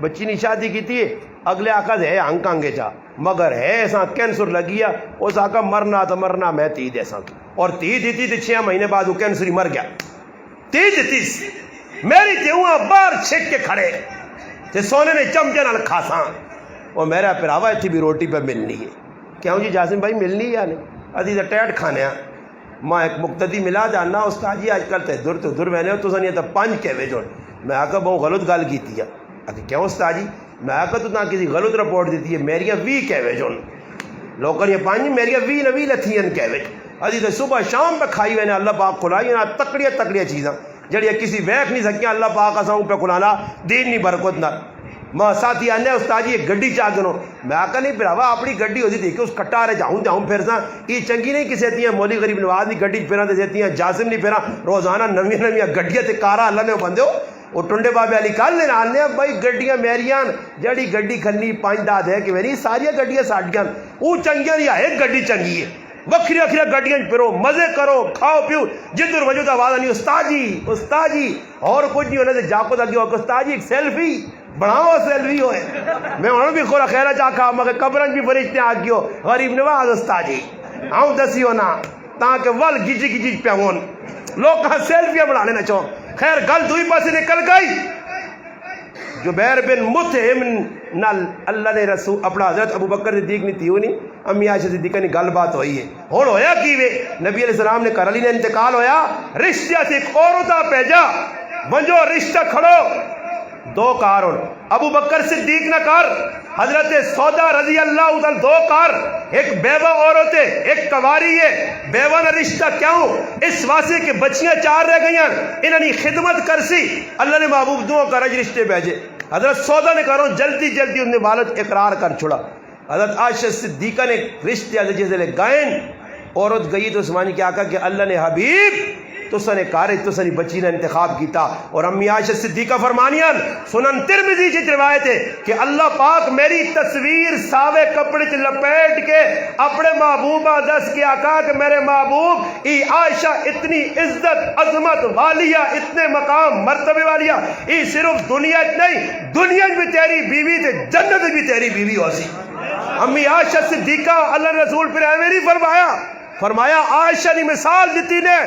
بچی نے شادی کی تھی اگلے آقا ہے ہنگ کانگے چاہ مگر ہے ایسا کینسر لگیا اس آقا مرنا تو مرنا میں تی دے سا اور تی دیتی تھی 6 مہینے بعد وہ کینسری مر گیا تی دیتی میری تیوہاں بار چھک کے کھڑے تے سونے نے چمچے نال کھاساں اور میرا پراوا تھی بھی روٹی پہ ملنی ہے کیوں جی جاسم بھائی ملنی یا نہیں ادھی تو ٹیٹ کھانے ہیں ماں ایک مقتدی ملا جاننا استاد جی آج کل تو در میں نے تو سنیے تو 5 کہوے جو میں آقا بہت غلط گل کی تھی آگے کیوں استاد جی میں آقا تو نہ کسی غلط رپورٹ دیتی ہے میریاں 20 کہوے جو لوگوں یہ 5 میریاں 20 نوی لتھین کہوے ادھی تو صبح شام پہ کھائی میں نے اللہ پاک کھلائی نا تکڑیاں چیزاں جڑیاں کسی ویکھ نہیں سکیاں اللہ پاک اساں پہ کھلانا دین نہیں برکت نہ ماں ساتھی آنے استاد جی ایک گڈی چاہ گنو میں آقا نہیں پھراوا اپنی گڈی ہوتی تھی کہ اس کٹا رہے جاؤں پھر سا یہ چنگی نہیں کسی تیاں مولی غریب نواز نہیں گڈی پھیرا تے دیتیاں جاسم نہیں پھیرا روزانہ نویاں گڈیاں تے کارا اللہ نے بندے ہو وہ ٹنڈے بابے علی کال نے آنے بھائی گڈیاں میریاں جڑی گڈی کھلنی 5 داد ہے کہ میری ساری گڈیاں ساڑیاں وہ چنگیاں نہیں ایک گڈی چنگی ہے وکھری گڈیاں پھرو مزے کرو کھاؤ پیو جدھر وجود آواز نہیں استاد جی اور کچھ نہیں ہونے سے جاکو تک استاد جی ایک سیلفی بڑھاؤ سیلفی ہوئے میں انہوں بھی خورا خیرہ چاکھا مگر قبرن بھی فرشتے آگیو غریب نواز استاد جی آؤں دسی ہونا تاکہ ول گجی پہ ہون لوگ کہاں سیلفیاں بڑھانے نہ چاہو خیر گل دوئی پاس نکل گئی جبیر بن مطعم نال اللہ نے رسول اپنا حضرت ابو بکر صدیق نہیں تھی ہونی امی عائشہ صدیقہ نے گل بات ہوئی ہے ہون ہویا کیوے نبی علیہ السلام نے کرالی نے انتقال ہویا رشتہ سے ایک عورتہ پیجا بنجو رشتہ کھڑو 2 کارون ابو بکر صدیق نہ کر حضرت سودا رضی اللہ تعالی 2 کار ایک بیوہ عورت ہے ایک کواری ہے بیوہ نہ رشتہ کیوں اس واسطے کہ بچیاں 4 رہ گئیاں انہوں نے خدمت کرسی اللہ نے محبوب 2 کرج رشتے بھیجے حضرت سودا نے کرو جلدی انہوں نے والد اقرار کر چھوڑا حضرت عائشہ صدیقہ نے رشتے حضرت جیسے گائن عورت گئی تو عثمانی کیا کہا کہ اللہ نے حبیب تو سنے کارے تو سنی بچی نے انتخاب کیتا اور امی عائشہ صدیقہ فرمانیاں سنن ترمذی کی روایت ہے کہ اللہ پاک میری تصویر ساوے کپڑے چ لپیٹ کے اپنے محبوبہ دس کے آقا کہ میرے محبوب ای عائشہ اتنی عزت عظمت والیہ اتنے مقام مرتبے والیہ ای صرف دنیا نہیں دنیا بھی تیری بیوی تے جنت بھی تیری بیوی ہو سی امی عائشہ صدیقہ اللہ رسول پر ایویں فرمایا عائشہ نے مثال دیتی نے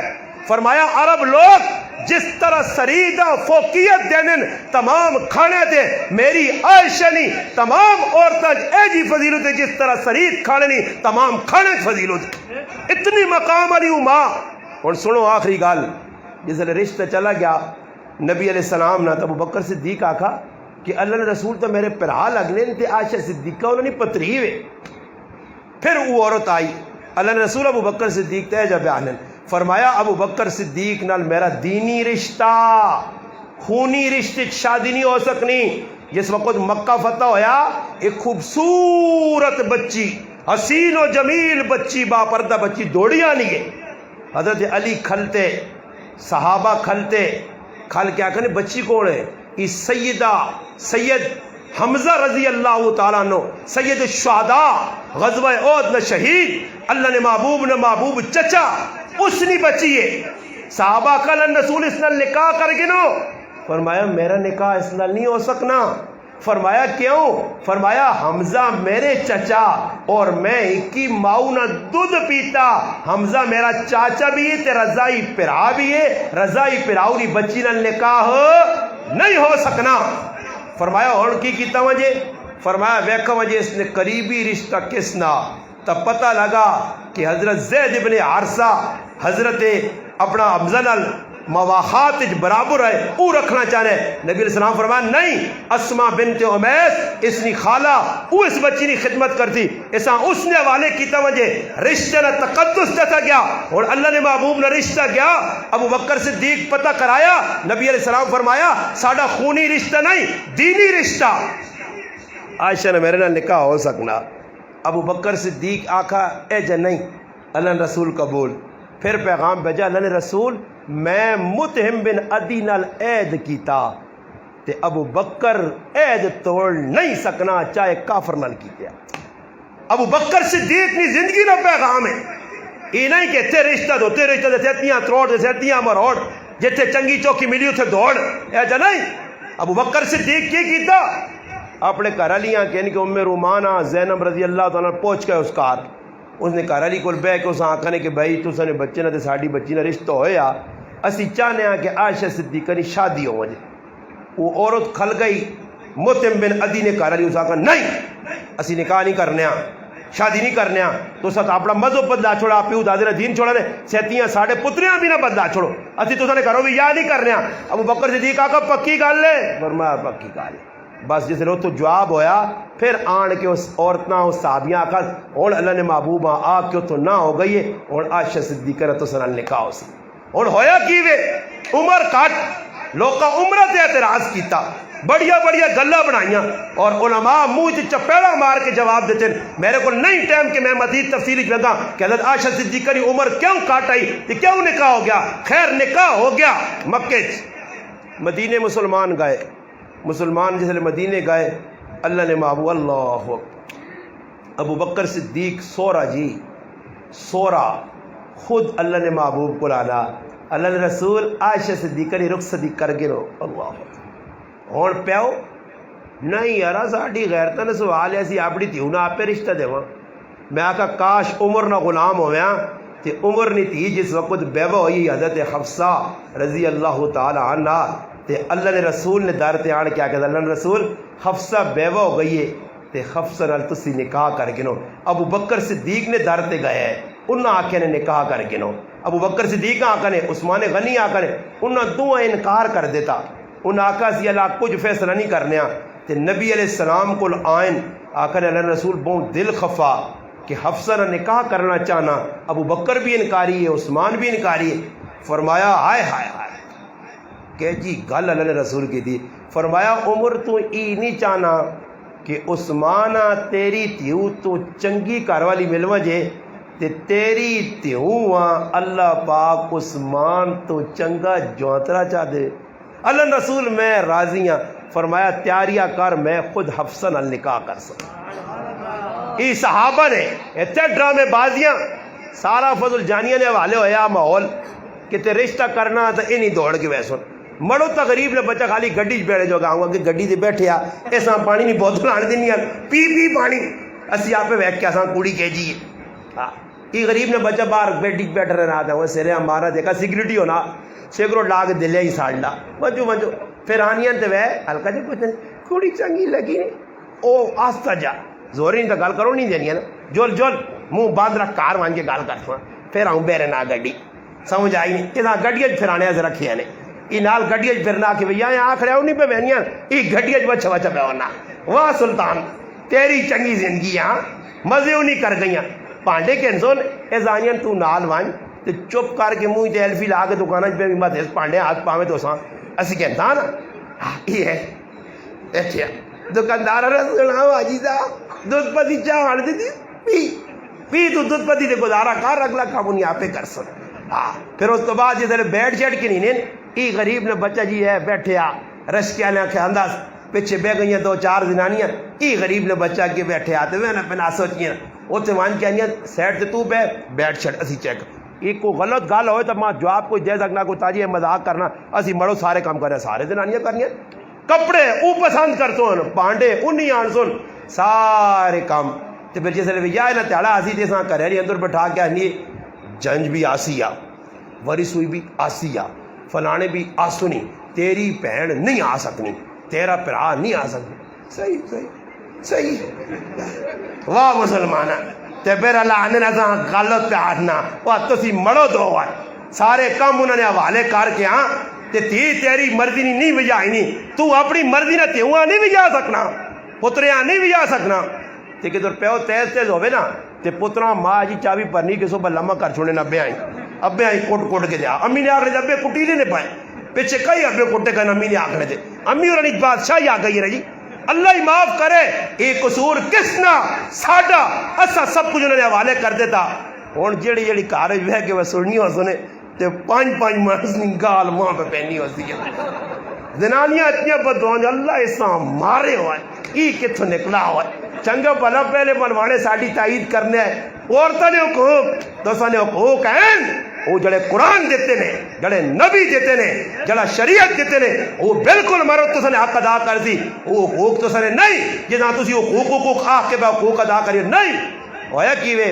فرمایا عرب لوگ جس طرح سریدہ فوقیت دینن تمام کھانے دے میری عائشہ نی تمام عورتیں اے جی فضیلت ہے جس طرح سرید کھانے نی تمام کھانے فضیلت اتنی مقام علی ماں اور سنو آخری گال جس لئے رشتہ چلا گیا نبی علیہ السلام نے ابو بکر صدیق آکھا کہ اللہ نے رسول تو میرے پرہا لگنے تے عائشہ صدیقہ انہوں نے پتری ہوئے پھر وہ عورت آئی اللہ نے رسول ابو بکر صدیق تے جب بیانن فرمایا ابو بکر صدیق نال میرا دینی رشتہ خونی رشتے شادی نہیں ہو سکنی جس وقت مکہ فتح ہویا ایک خوبصورت بچی حسین و جمیل بچی با پردہ بچی دوڑیاں نہیں ہے حضرت علی کھلتے صحابہ کھلتے کھل کیا کرنے بچی کون ہے سید حمزہ رضی اللہ تعالیٰ عنہ سید الشہداء غزوہ احد نہ شہید اللہ نے محبوب چچا اس نہیں بچیے صحابہ کل رسول اس نال نکاح کر گنو فرمایا میرا نکاح اس نال نہیں ہو سکنا فرمایا کیوں فرمایا حمزہ میرے چچا اور میں ایک ہی ماؤں نہ دودھ پیتا حمزہ میرا چاچا بھی ہے تے رضائی پرا بھی ہے رضائی پراؤ دی بچی نال نکاح نہیں ہو سکنا فرمایا اور کی کیتا وجہ فرمایا ویکھا وجہ اس نے قریبی رشتہ کس نہ تب پتہ لگا کہ حضرت زید ابن حارثہ حضرت اپنا حمزہ نال مواخات برابر ہے وہ رکھنا چاہنے نبی علیہ السلام فرمایا نہیں اسما بنت امیس اس نے خالہ وہ اس بچی نے خدمت کرتی ایسا اس نے حوالے کیتا وجہ رشتہ نہ تقدس دیتا گیا اور اللہ نے محبوب نہ رشتہ گیا ابو بکر صدیق پتہ کرایا نبی علیہ السلام فرمایا ساڑا خونی رشتہ نہیں دینی رشتہ عائشہ نے میرے نال نکاح ہو سکنا ابو بکر صدیق آکھا اے جن نہیں اللہ رسول قبول پھر پیغام بھیجا اللہ نے رسول میں متہم بن عدی نال عید کیتا تے ابو بکر عید توڑ نہیں سکنا چاہے کافر نال کیتے ابو بکر صدیق کی زندگی نہ پیغام ہے یہ نہیں کہ تے رشتہ دو تے رشتہ دے سیتیاں تروڑ دے سیتیاں مروڑ جتے چنگی چوکی ملی اتھے دوڑ ایجا نہیں ابو بکر صدیق کی کیتا اپنے گھر والیاں کہ ام رومانہ زینب رضی اللہ تعالیٰ پہنچ گئے اس کار اس نے گھر والی کو بہ کے اس آنکھنے کہ بھائی تو سنے بچے نہ ساڑی بچی نہ رشتہ ہویا اسی چاہنے ہیں کہ عائشہ صدیقہ کی شادی ہو وجہ وہ عورت کھل گئی متم بن عدی نے گھر والی اس آنکھا نہیں اسی نکاح نہیں کرنے شادی نہیں کرنے تو ساتھ اپنا مذہب بدلا چھوڑا آپ پیو دادے نے دین چھوڑا نے سیتیاں ساڑھے پتریاں بھی نہ بدلا چھوڑو اسی تو سنے گھروں بھی یاد نہیں کرنے ابو بکر صدیق آقا پکی گال لے فرمایا پکی گال لے بس جس نے تو جواب ہویا پھر آن کے اس عورتنا اس صحابیاں آقا اور اللہ نے محبوب آ کے تو نہ ہو گئی ہے اور عائشہ صدیقہ نے تو سنال نکاح ہو سی اور ہویا کیوے عمر کٹ لوکا عمرہ تے اعتراض کیتا بڑیا گلہ بنائیاں اور علماء منہ چپیڑا مار کے جواب دیتے ہیں میرے کو نہیں ٹائم کہ میں مزید تفصیلی لگا کہ حضرت عائشہ صدیقہ کی عمر کیوں کاٹ آئی کہ کیوں نکاح ہو گیا خیر نکاح ہو گیا مکے مدینے مسلمان گئے مسلمان جس نے مدینے گئے اللہ نے محبوب اللہ ابو بکر صدیق سورا جی سورا خود اللہ نے محبوب کو لانا اللہ نے رسول عائشہ صدیقہ نے رخصتی کر گرو اللہ ہون پیو نہیں یارا ساڑی غیرتا نے سوال ایسی اپنی تھی انہاں آپ پہ رشتہ دے وہاں میں آکا کاش عمر نہ غلام ہویا تے عمر نہیں تھی جس وقت بیوہ ہوئی حضرت حفصہ رضی اللہ تعالی عنہ تے اللہ نے رسول نے دار تے آن کیا کہتا اللہ نے رسول حفصہ بیوہ ہو گئی ہے تے حفصہ نال تسی نکاح کر گنو ابو بکر صدیق نے دار تے گئے ہیں انہاں آکھے نے نکاح کر گنو ابو بکر صدیق آکھے نے عثمان غنی آکھے نے انہاں دو انکار کر دیتا انہاں آکھا سی اللہ کچھ فیصلہ نہیں کرنے تے نبی علیہ السلام کو آئین آکھے نے اللہ رسول بہت دل خفا کہ حفصہ نے نکاح کرنا چاہنا ابو بکر بھی انکاری ہے عثمان بھی انکاری ہے فرمایا ہائے ہائے ہائے کہ جی گل اللہ نے رسول کی تھی فرمایا عمر تو ای نہیں چاہنا کہ عثمانہ تیری تیو تو چنگی گھر والی مل وجے تے تیری تیو اللہ پاک عثمان تو چنگا جوترا چاہ دے اللہ رسول میں راضی ہاں فرمایا تیاریاں کر میں خود حفصہ نال نکاح کر سکتا ای صحابہ نے اتنے ڈرامے بازیاں سارا فضل جانیہ نے حوالے ہویا ماحول کہ تے رشتہ کرنا تو انہی دوڑ کے ویسوں مڑو تا غریب نے بچہ خالی گڈی چ بیٹھے جو گاؤں کہ گڈی تے بیٹھے ایسا پانی نہیں بوتل آن دینی پی پانی اسی آپ ویک کے اساں کوڑی کہ جی یہ غریب نے بچہ باہر بیٹی بیٹھ رہا تھا وہ سرے ہمارا دیکھا سیکورٹی ہونا سگریٹ لا کے دلیا ہی ساڑا وجو پھر آنیاں تے وہ ہلکا جی کچھ کوڑی چنگی لگی او آستہ جا زور نہیں تو گل کرو نہیں دینی ہے نا جول منہ باندھ رکھ کار وان کے گل کرتا پھر آؤں بیرے نہ گڈی سمجھ آئی نہیں یہ گڈیا پھر آنے سے رکھے نے یہ نال گڈیا پھرنا کہ بھئی آخر نہیں پہ بہنیاں یہ گڈیا بچہ بچہ پہ ہونا واہ سلطان تیری چنگی زندگی مزے نہیں کر گئیاں پانڈے کے انسون اے زانیاں تو نال وان تے چپ کر کے منہ تے الفی لا کے دکانہ پہ مت پانڈے ہاتھ پاویں تو سان اسی کہتا نا یہ ہے اچھا دکاندار رسول حاجی صاحب دودھ پتی چاہ آن دی پی تو دودھ پتی دے گزارا کر اگلا کام نہیں آپ کر سن پھر اس تو بعد جس بیٹھ چیٹ کے نہیں ای غریب نے بچہ جی ہے بیٹھے رشکے والے کے انداز پیچھے بہ گئی دو چار زنانیاں ای غریب نے بچہ کے بیٹھے آتے ہوئے نا بنا سوچیاں اتنے مان کے آنیاں سیٹ تے تو بیٹھ چھڑ اسی چیک ایک کو غلط گل ہوئے تو ماں جواب کوئی دے سکنا کوئی تاجی مذاق کرنا اسی مڑو سارے کام کریں سارے زنانیاں کرنی کپڑے او پسند کر سن پانڈے انہی آن سن سارے کام تے پھر جس لئے یا نہ تیڑا آسی تے ساں کرے اندر بٹھا کے آنی جنج بھی آسی آ ورس ہوئی بھی آسی آ فلانے بھی آسنی تیری بہن نہیں آ سکنی تیرا پرا نہیں آ سکتا صحیح صحیح صحیح واہ مسلمانہ تے پھر اللہ نے نہ غلط پہ آٹھنا وہ تسی مڑو دو ہے سارے کام انہوں نے حوالے کر کے ہاں تے تیری مرضی نہیں بجائی نہیں تو اپنی مرضی نہ تیوہاں نہیں بجا سکنا پتریاں نہیں بجا سکنا تے کہ در پیو تیز تیز ہوئے نا تے پترا ماں جی چاوی پرنی کے صبح لمحہ کر چھوڑے نہ بے آئیں ابے آئیں کوٹ کوٹ کے دیا امی نے آگے دے ابے کٹیلے نے پائے پیچھے کئی ابے کٹے کا امی نے آگے دے امی اور انہی بادشاہی آ گئی ہے جی اللہ ہی معاف کرے ایک قصور کس نہ ساڑھا اسا سب کچھ انہوں نے حوالے کر دیتا اور جیڑی جیڑی کارج بہ کے وہ سننی ہو سنے تے پانچ مرضنی گال ماں پہ پہنی ہوتی ہے زنانیاں اتنی بدوان اللہ اسا مارے ہوئے ای کتھو نکلا ہوئے چنگے بھلا پہلے بنوانے ساڑھی تائید کرنے ہے عورتوں نے حقوق دوستوں نے حقوق ہیں وہ جڑے قرآن دیتے نے جڑے نبی دیتے نے جڑا شریعت دیتے نے وہ بالکل مرد تو سنے حق ادا کر دی وہ حقوق تو سنے نہیں جہاں تسی حقوق آخ کے بعد حقوق ادا کریے نہیں ہویا کیوے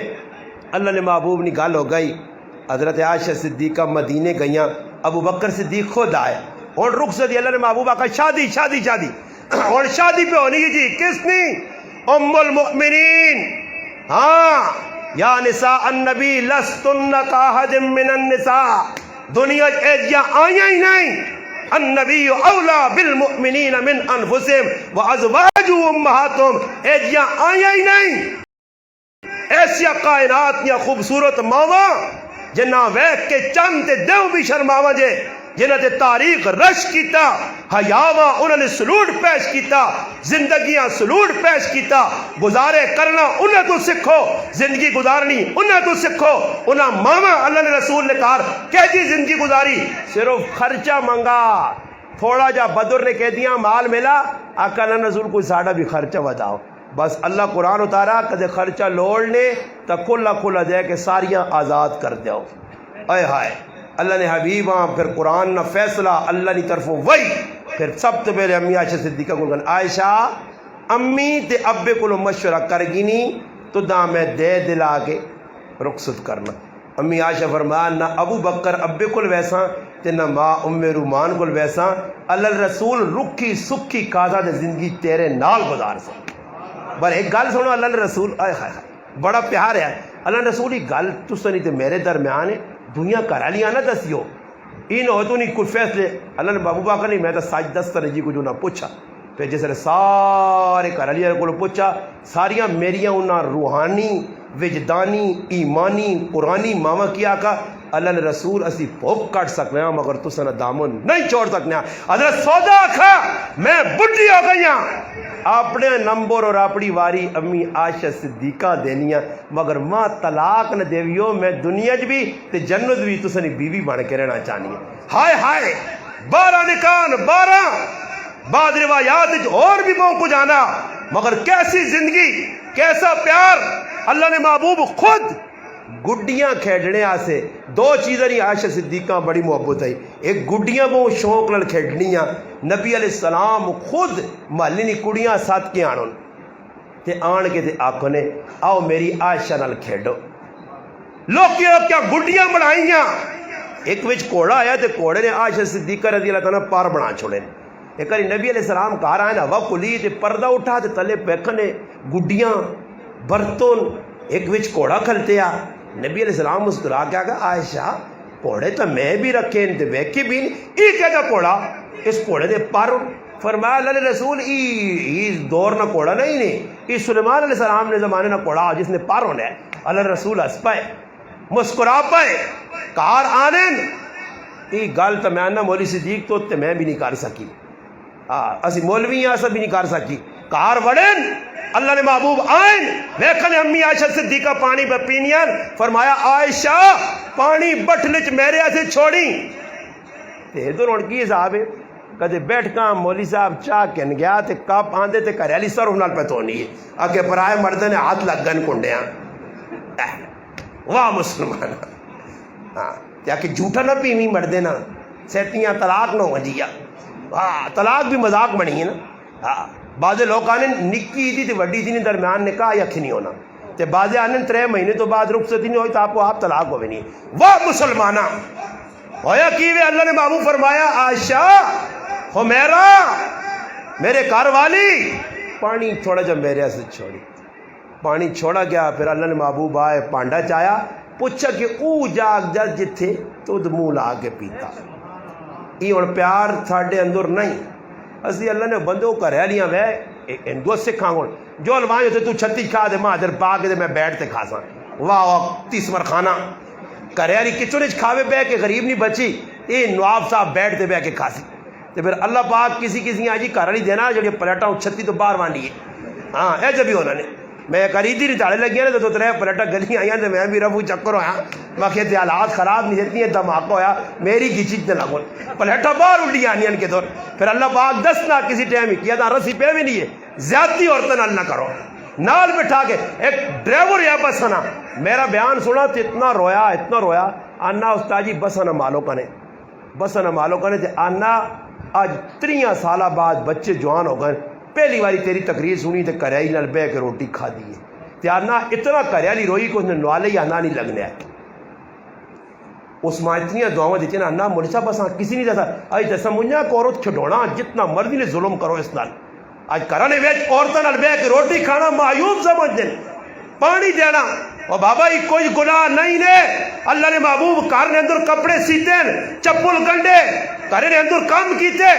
اللہ نے محبوب نی گل ہو گئی حضرت عائشہ صدیقہ مدینے گئیاں ابو بکر صدیق خود آئے اور رخصت اللہ نے محبوب آقا شادی شادی شادی اور شادی پہ ہونی جی کس نے ام المؤمنین ہاں یا نساء النبی لستن کاحد من النساء دنیا ایجیاں آئیں ہی نہیں النبی اولا بالمؤمنین من انفسهم وازواج امہاتهم ایجیاں آئیں ہی نہیں ایسیا کائنات یا خوبصورت ماما جنہ ویک کے چند تے دیو بھی شرماوا جے جنہ تے تاریخ رش کیتا حیاواں انہوں نے سلوٹ پیش کیتا زندگیاں سلوٹ پیش کیتا گزارے کرنا انہیں تو سکھو زندگی گزارنی انہیں تو سکھو انہیں ماما اللہ نے رسول نے کہا کہ جی زندگی گزاری صرف خرچہ منگا تھوڑا جا بدر نے کہہ دیا مال ملا آقا اللہ رسول کوئی ساڑھا بھی خرچہ بتاؤ بس اللہ قرآن اتارا کدے خرچہ لوڑنے تا کھلا کھلا جائے کہ ساریاں آزاد کر دیو اے ہائے اللہ نے حبیباں پھر قرآن نہ فیصلہ اللہ نے طرف وہی پھر سب تو پہلے امی عائشہ صدیقہ کو گن عائشہ امی تے ابے کو مشورہ کر گینی تو دا میں دے دلا کے رخصت کرنا امی عائشہ فرمایا نہ ابو بکر ابے کو ویسا تے نہ ماں ام رومان کو ویسا اللہ رسول رکھی سکھی کازا دے زندگی تیرے نال گزار سا بر ایک گل سنو اللہ رسول آئے خائے بڑا پیار ہے اللہ رسول ہی گل تو سنی تے میرے درمیان دنیا کرا لیا نہ دسیو این ہو تو نہیں کچھ فیصلے اللہ نے بابو باقا نہیں میں تو ساج دستر جی کو جو نہ پوچھا پھر جس نے سارے کرا لیا کو پوچھا ساریاں میریاں انہاں روحانی وجدانی ایمانی قرآنی ماما کیا کا اللہ نے رسول اسی بھوک کٹ سکنے ہیں مگر تو سنہ دامن نہیں چھوڑ سکنے ہیں حضرت سودا کھا میں بڑھی ہو گئی ہیں اپنے نمبر اور اپنی واری امی عائشہ صدیقہ دینیاں مگر ماں طلاق نہ دیویو میں دنیا بھی تے جنت بھی تو سنی بیوی بن کے رہنا چاہنی ہے ہائے ہائے 12 نکان 12 بعد روایات اور بھی بہت کچھ آنا مگر کیسی زندگی کیسا پیار اللہ نے محبوب خود گڈیاں کھیڈنے آسے دو چیزیں نہیں عائشہ صدیقہ بڑی محبت ہے ایک گڈیاں بہت شوق نال کھیڈنیاں نبی علیہ السلام خود محلی نی کڑیاں ساتھ کے آنن تے آن کے تے آنکھوں نے آؤ میری عائشہ نال کھیڈو لوگ کیا گڈیاں بنائیاں ایک وچ کوڑا آیا تے کوڑے نے عائشہ صدیقہ رضی اللہ تعالیٰ پار بنا چھوڑے ایک بار نبی علیہ السلام کہا رہا ہے نا وہ کلی تے پردہ اٹھا تے تلے پیکھنے گڈیاں برتن ایک وچ کوڑا کھلتے آ نبی علیہ السلام مسکرا کے آگا عائشہ کوڑے تو میں بھی رکھے انتے ویکھی بھی نہیں ای کہتا کوڑا اس کوڑے دے پر فرمایا اللہ رسول ای دور نہ کوڑا نہیں ای سلیمان علیہ السلام نے زمانے نہ کوڑا جس نے پار ہونا ہے اللہ رسول ہس پائے مسکرا پائے کار آنین ای گل تو میں نہ مولی صدیق تو تے میں بھی نہیں کر سکی اسی مولوی ہیں سب بھی نہیں کر سکی کار وڑن اللہ نے محبوب آئین ویکھنے امی عائشہ صدیقہ پانی پہ پینیاں فرمایا عائشہ پانی بٹھلچ میرے سے چھوڑی تے ادھر ان کی حساب ہے کدے بیٹھ کام مولی صاحب چاہ کن گیا تے کپ آندے تے گھر والی سرف نال پتونی ہے اگے پرائے مردے نے ہاتھ لگ گن کنڈیاں واہ مسلمان ہاں تے کہ جھوٹا نہ پیویں مردے نا سیتیاں طلاق نہ ہو جیا ہاں طلاق بھی مذاق بنی ہے نا ہاں بعض لوگ آنے نکی دی تے وڈی دی درمیان نکاح یخ نہیں ہونا تے بعض آنے 3 مہینے تو بعد رخصتی نہیں ہوئی تو آپ کو آپ طلاق ہوئے نہیں واہ مسلمانہ ہویا کیوے اللہ نے محبوب فرمایا عائشہ حمیرہ میرے گھر والی پانی تھوڑا جب میرے سے چھوڑی پانی چھوڑا گیا پھر اللہ نے محبوب آئے پانڈا چایا پوچھا کہ او جاگ جا جتھے تو منہ لا کے پیتا یہ ہوں پیار تھاڑے اندر نہیں اسی اللہ نے بندوں کرے لیاں وے ہندو سکھاں گون جو الوائیں ہوتے تو چھتی کھا دے ماں ادھر پا کے دے میں بیٹھ تے کھا ساں واہ واہ 30 مرخانہ کرے والی کچن کھاوے بے کے غریب نہیں بچی یہ نواب صاحب بیٹھ دے بے کے کھاسی تو پھر اللہ پاک کسی آجی گھر والی دینا جو پلیٹاں چھتی تو باہر وانڈی ہے ہاں اے جب بھی ہونا نے میں خریدی نہیں تاڑے لگی نا تو 3 پلیٹاں گلیاں آئی تو میں بھی رفو چکر ہویا میں کہتے حالات خراب نہیں دیتی ہیں دھماکہ ہویا میری گیچی تے لگون پلیٹاں باہر اڈی آنی ان کے دور پھر اللہ پاک دسنا کسی ٹائم ہی کیا تھا رسی پہ بھی نہیں ہے زیادتی عورتیں نال نہ کرو نال بٹھا کے ایک ڈرائیور یا بس نا میرا بیان سنا تو اتنا رویا آنا استاجی بس نا مالو کنے تے آنا آج 3 سالہ بعد بچے جوان ہو گئے پہلی باری تیری تقریر سنی تے کریائی نال بے کے روٹی کھا دیئے تے آنا اتنا کریالی روئی کو اس نے نوالے یا آنا نہیں لگنے ہے اس ماں اتنی دعاؤں دیتے نا آنا مولی صاحب بس کسی نہیں جاتا آج جیسا منیا کو عورت چھڑونا جتنا مرضی نے ظلم کرو اس نال آج کرانے ویچ عورتوں نال بے کے روٹی کھانا معیوب سمجھ دیں پانی دینا اور بابا ہی کوئی گناہ نہیں نے اللہ نے محبوب کار نے اندر کپڑے سیتے چپل گنڈے کارے نے اندر کام کیتے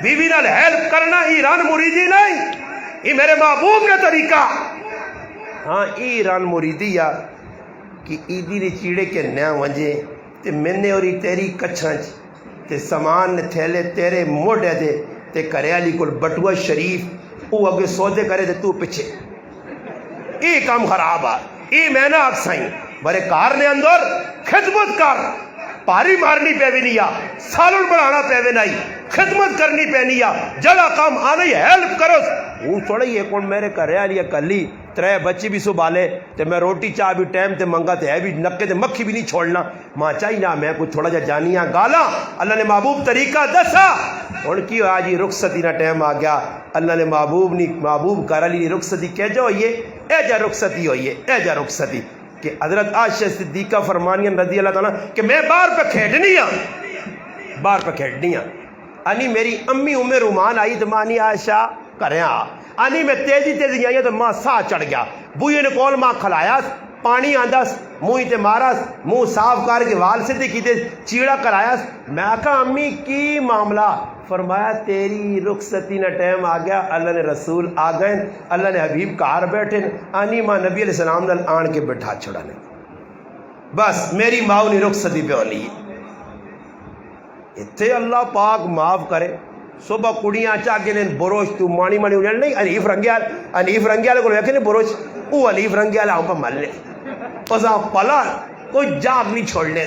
بیوی نال ہیلپ کرنا ایران مریدی نہیں یہ میرے محبوب نے طریقہ ہاں ایران مریدی یا کہ ایدی نے چیڑے کے نیا ونجے تے میں نے اور تیری کچھانچ تے سامان نے تھیلے تیرے موڑے دے تے کریالی کل بٹوا شریف او اگے سودے کرے تے تو پچھے ای کام خراب آ ای میں نہ اکسائیں برے کار نے اندر خدمت کر پاری مارنی پہ بھی نہیں سالن بنانا پہ بھی نہیں خدمت کرنی پہ نہیں جلا کام آنے ہیلپ کرو وہ تھوڑا ہی کون میرے کرے لیا کلی 3 بچے بھی سنبھالے تے میں روٹی چاہ بھی ٹائم تے منگا تے ہے بھی نکے تے مکھی بھی نہیں چھوڑنا ماں چاہیے نہ میں کچھ تھوڑا جا جانیاں گالا اللہ نے محبوب طریقہ دسا ان کی آج ہی رخصتی نہ ٹائم آ گیا اللہ نے محبوب کر علی رخصتی کہہ جو یہ اے جا رخصتی ہوئی ہے اے جا رخصتی کہ حضرت عائشہ صدیقہ فرمانیاں رضی اللہ تعالیٰ کہ میں باہر پہ کھیڑنی ہاں انی میری امی رومان آئی تو مانی عائشہ کریں آنی میں تیزی آئی تو ماں سا چڑھ گیا بوئے نے کول ماں کھلایا پانی آندس منہ تے مارس منہ صاف کر کے وال سے کیتے چیڑا کرایاس میں کہا امی کی معاملہ فرمایا تیری رخصتی نہ ٹائم آ گیا اللہ نے رسول آ گئے اللہ نے حبیب کار بیٹھے آنی ماں نبی علیہ السلام نال آن کے بٹھا چھڑا نے بس میری ماں نے رخصتی پہ ہونی اتھے اللہ پاک معاف کرے صبح کڑیاں چاہ کے بروش تو مانی اڑیل نہیں انیف رنگیال کو ویکھے نے بروش وہ انیف رنگیال آؤں پہ مل لے پسا پلا کوئی جاگ نہیں چھوڑنے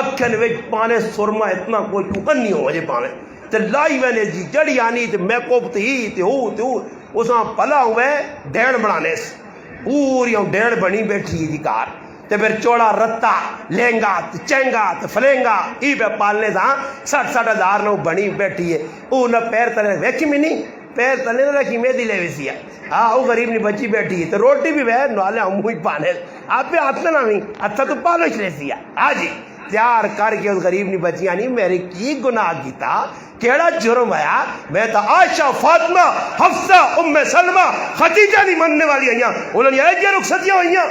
اکھن ویچ پانے سرما اتنا کوئی چکن نہیں ہو مجھے پانے تے لائی میں نے جی جڑی آنی تے میں کوپ تے ہی تے ہو اساں پلا ہوئے ڈیڑ بنانے پوری ڈیڑ بنی بیٹھی جی کار تے پھر چوڑا رتا لہنگا تے چینگا تے فلینگا ای پہ پالنے تھا 60 ہزار نو بنی بیٹھی ہے او نہ پیر تلے ویکھی میں نہیں پیر تلے نہ رکھی میں دلے ویسی ہے وہ غریب نہیں بچی بیٹھی ہے تو روٹی بھی وہ نوالے ہم ہوئی پانے آپ پہ ہاتھ نہ نہیں اچھا تو پالو چ لیسی ہے ہاں جی تیار کر کے اس غریب نہیں بچی آنی میرے کی گناہ کیتا کیڑا جرم آیا میں تو عائشہ فاطمہ حفصہ ام سلمہ خدیجہ نہیں مننے والی آئیاں انہوں نے ایک رخصتیاں ہوئیاں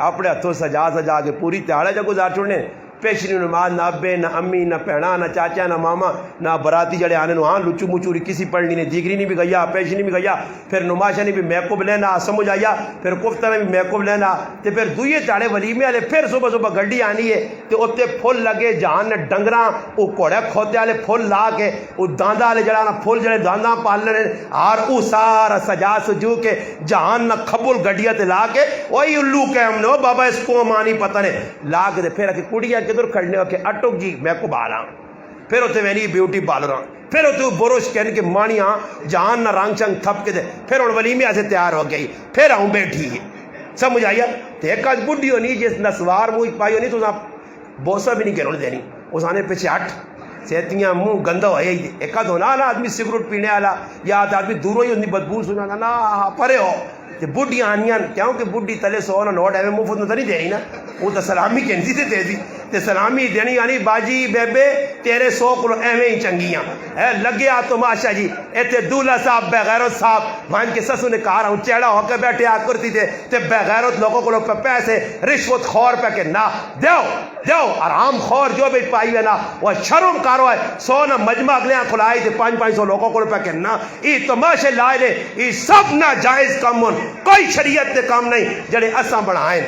اپنے ہاتھوں سجا کے پوری تہاڑے جا گزار چھوڑنے پیشنی نماز نہ ابے نہ امی نہ پہنا نہ چاچا نہ ماما نہ براتی جڑے آنے ہاں لچو مچوری کسی پڑھنی نے دیگری نہیں بھی گیا پیشنی بھی گیا پھر نماشا نے بھی میکپ لینا سمجھ آیا پھر کفتہ نے بھی میکپ لینا تے پھر دوئے تاڑے ولیمے والے پھر صبح گڈی آنی ہے تے اتنے پھول لگے جہان نے ڈنگراں وہ کوڑے کھوتے والے پھول لا کے وہ داندا والے جڑا پھول جڑے داندا پالنے اور وہ سارا سجا سجو کے جہان نہ کھبل گڈیا تے لا کے وہی الو کے ہم نے بابا اس کو مانی پتہ نے لا کے پھر کہ کڑیا کدھر کھڑنے ہو کہ اٹک جی میں کو بالا پھر اتنے میں بیوٹی پارلر پھر اتنے بروش کہنے کے مانیاں جہان نہ رنگ چنگ تھپ کے دے پھر ہوں ولیمے سے تیار ہو گئی پھر آؤں بیٹھی ہے سمجھ آئی تو ایک آج بڈھی ہونی جس نے سوار منہ پائی ہونی تو بوسا بھی نہیں کرنے دینی اس آنے پیچھے ہٹ صحتیاں منہ گندا ہوئے ہی ایک آدھ ہونا نا آدمی سگریٹ پینے والا یا آدمی دوروں ہی ہوتی بدبو سنا نا پرے ہو تو بڈھیاں آنیاں کیوں کہ بڈھی تلے 100 نا نوٹ ایویں مفت میں تو نہیں دینی نا وہ تو سلامی کہنی تے تیزی تے سلامی دینی یعنی باجی بیبے تیرے 100 کلو ایویں ہی چنگیاں لگیا تو ماشا جی ایتھے دولہا صاحب بغیرت صاحب وہاں کے سسو نے کہا رہا چیڑا ہو کے بیٹھے آ کرتی تھے تے بغیرت لوگوں کو پیسے رشوت خور پہ کہ نہ دیو آرام خور جو بھی پائی ہے نا وہ شرم کارو ہے 100 نہ مجمع اگلیاں کھلائی تھے 500 لوگوں کو پہ کہ نہ ای تماشے لائے لے ای سب نہ جائز کام کوئی شریعت تے کام نہیں جڑے اساں بڑھائیں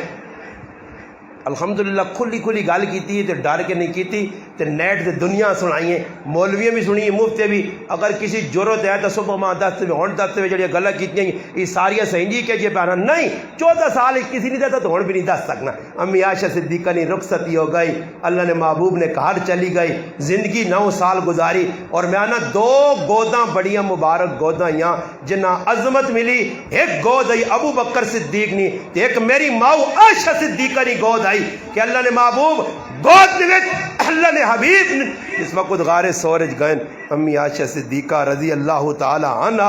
الحمدللہ کھلی کھلی گل کی تے ڈر کے نہیں کی تے نیٹ تے دنیا سنائیے مولویاں بھی سنیے مفتے بھی اگر کسی ضرورت ہے تو صبح ماں دستے ہوئے ہون دستے ہوئے جڑی گلاں کیتیاں یہ ساریاں صحیح جی کہ جی پہنا نہیں 14 سال کسی نہیں دیتا تو ہون بھی نہیں دس سکنا امی عائشہ صدیقہ نے رخصتی ہو گئی اللہ نے محبوب نے کہار چلی گئی زندگی 9 سال گزاری اور میں آنا 2 گوداں بڑیاں مبارک گوداں یہاں جنہ عظمت ملی ایک گود آئی ابو بکر صدیق نے ایک میری ماؤ عائشہ صدیقہ نے گود آئی کہ اللہ نے محبوب گود نے اللہ نے حبیب نے اس وقت غار سورج گئے امی عائشہ صدیقہ رضی اللہ تعالی عنہ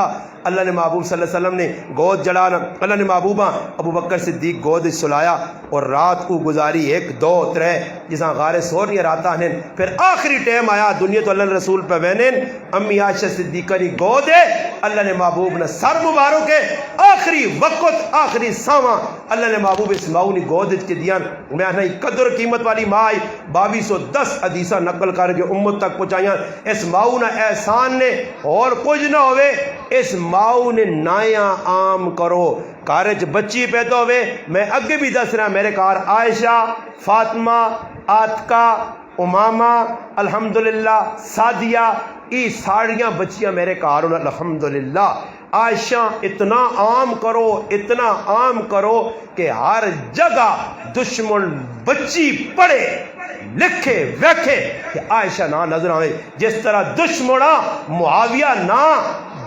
اللہ نے محبوب صلی اللہ علیہ وسلم نے گود جڑانا اللہ نے محبوبہ ابو بکر صدیق گود سلایا اور رات کو گزاری 1 2 3 جساں غار سور یہ راتا ہیں پھر آخری ٹائم آیا دنیا تو اللہ نے رسول پہ وینین امی عائشہ صدیقہ نے گود ہے اللہ نے محبوب نے سر مبارک ہے آخری وقت آخری ساواں اللہ نے محبوب اسماؤ نے گود کے دیا میں نہیں قدر قیمت والی مائی 2210 حدیثہ نقل کر کے امت تک پہنچائیاں اسماؤ نہ احسان نے اور کچھ نہ ہوئے اس ماؤ نے نایاں عام کرو کارج بچی پیدا ہوئے میں اگے بھی دس رہا میرے کار عائشہ فاطمہ آتکا امامہ الحمدللہ سعدیہ ای ساڑیاں بچیاں میرے کار الحمدللہ عائشہ اتنا عام کرو کہ ہر جگہ دشمن بچی پڑھے لکھے ویکھے کہ عائشہ نہ نظر آئے جس طرح دشمنہ معاویہ نہ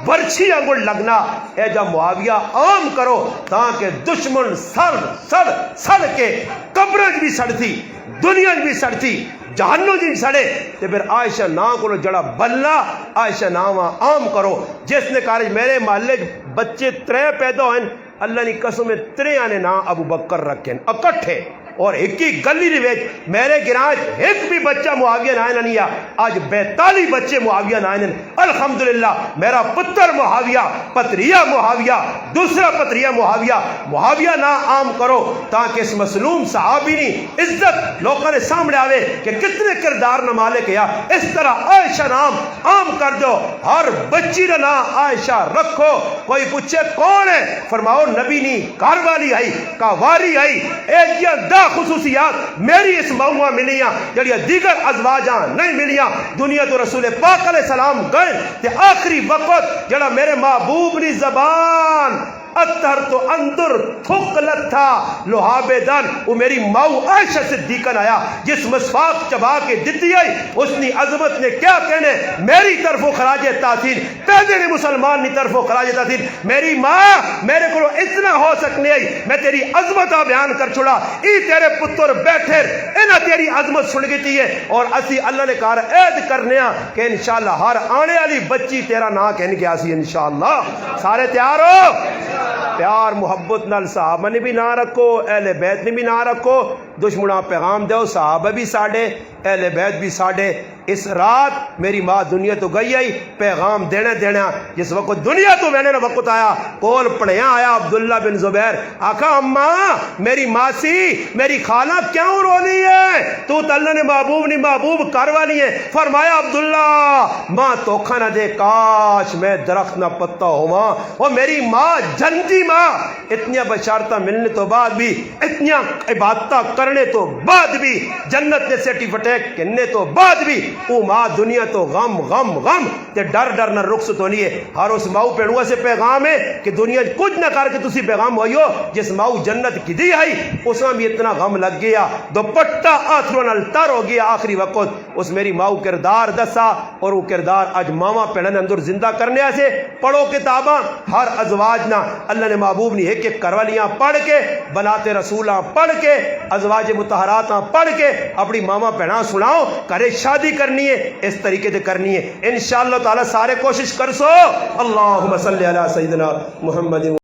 برچھی انگڑ لگنا اے جا معاویہ عام کرو تاکہ دشمن سڑ کے قبرج بھی سڑتی دنیا بھی سڑتی جہنم جی سڑے تے پھر عائشہ نا کو جڑا بلنا عائشہ ناواں عام کرو جس نے کہا میرے محلے بچے 3 پیدا ہوئے اللہ نے قسم 3 نے نا ابو بکر رکھیں اکٹھے اور ایک ہی گلی رویج میرے گراج ایک بھی بچہ معاویہ نائن نہیں آج 42 بچے معاویہ نائن الحمدللہ میرا پتر معاویہ پتریہ معاویہ دوسرا پتریہ معاویہ نہ عام کرو تاکہ اس مسلوم صحابی نے عزت لوگوں نے سامنے آوے کہ کتنے کردار نہ مالک یا اس طرح عائشہ نام عام کر دو ہر بچی کا نام عائشہ رکھو کوئی پوچھے کون ہے فرماؤ نبی نہیں گھر والی آئی کاواری آئی ایک خصوصیات میری اس موضوع ملیاں جڑیاں دیگر ازواجاں نہیں ملیاں دنیا تو رسول پاک علیہ السلام گئے تے آخری وقت جڑا میرے محبوب نی زبان اتر تو اندر تھک لتھا لوہابے دن وہ میری ماؤ عائشہ صدیقہ آیا جس مسواق چبا کے دیتی آئی اس نے عظمت نے کیا کہنے میری طرف خراج تحسین پیدے نے مسلمان نی طرف خراج تحسین میری ماں میرے کو اتنا ہو سکنے آئی میں تیری عظمت بیان کر چھوڑا ای تیرے پتر بیٹھے انہاں تیری عظمت سن گئی ہے اور اسی اللہ نے کہا عید کرنے کہ انشاءاللہ ہر آنے والی بچی تیرا نا کہنے کے آسی انشاءاللہ سارے تیار ہو پیار محبت نال صحابہ نے بھی نہ رکھو اہل بیت نے بھی نہ رکھو دشمناں پیغام دو صحابہ بھی ساڑھے اہل بیت بھی ساڑھے اس رات میری ماں دنیا تو گئی آئی پیغام دینا جس وقت دنیا تو میں نے وقت آیا کول پڑھیا آیا عبداللہ بن زبیر آقا اماں میری ماسی میری خالہ کیوں رونی ہے تو اللہ نے محبوب کاروالی ہے فرمایا عبداللہ ماں توکھا نہ دے کاش میں درخت نہ پتا ہوا وہ میری ماں جنتی ماں اتنی بشارتہ ملنے تو بعد بھی اتنی عبادتہ کرنے تو بعد بھی جنت نے سرٹیفکیٹ کرنے تو بعد بھی او ماں دنیا تو غم غم غم تے ڈر ڈر نہ رخصت ہونی ہے. ہر اس ماؤ پینڈوا سے پیغام ہے کہ دنیا کچھ نہ کر کے تسی پیغام ہوئیو جس ماؤ جنت کی دی آئی اس میں بھی اتنا غم لگ گیا دوپٹہ آتھروں نال تر ہو گیا آخری وقت. اس میری ماؤ کردار دسا اور وہ کردار اج ماما پیڑن اندر زندہ کرنے سے پڑھو کتاباں ہر ازواج نہ اللہ نے محبوب نے ایک ایک کروالیاں پڑھ کے بناتے رسولاں پڑھ کے ازواج مطہراتاں پڑھ کے اپنی ماما پیڑاں سناؤ کرے شادی کرنی ہے اس طریقے سے کرنی ہے انشاءاللہ تعالی سارے کوشش کر سو. اللہم صلی علی سیدنا محمد.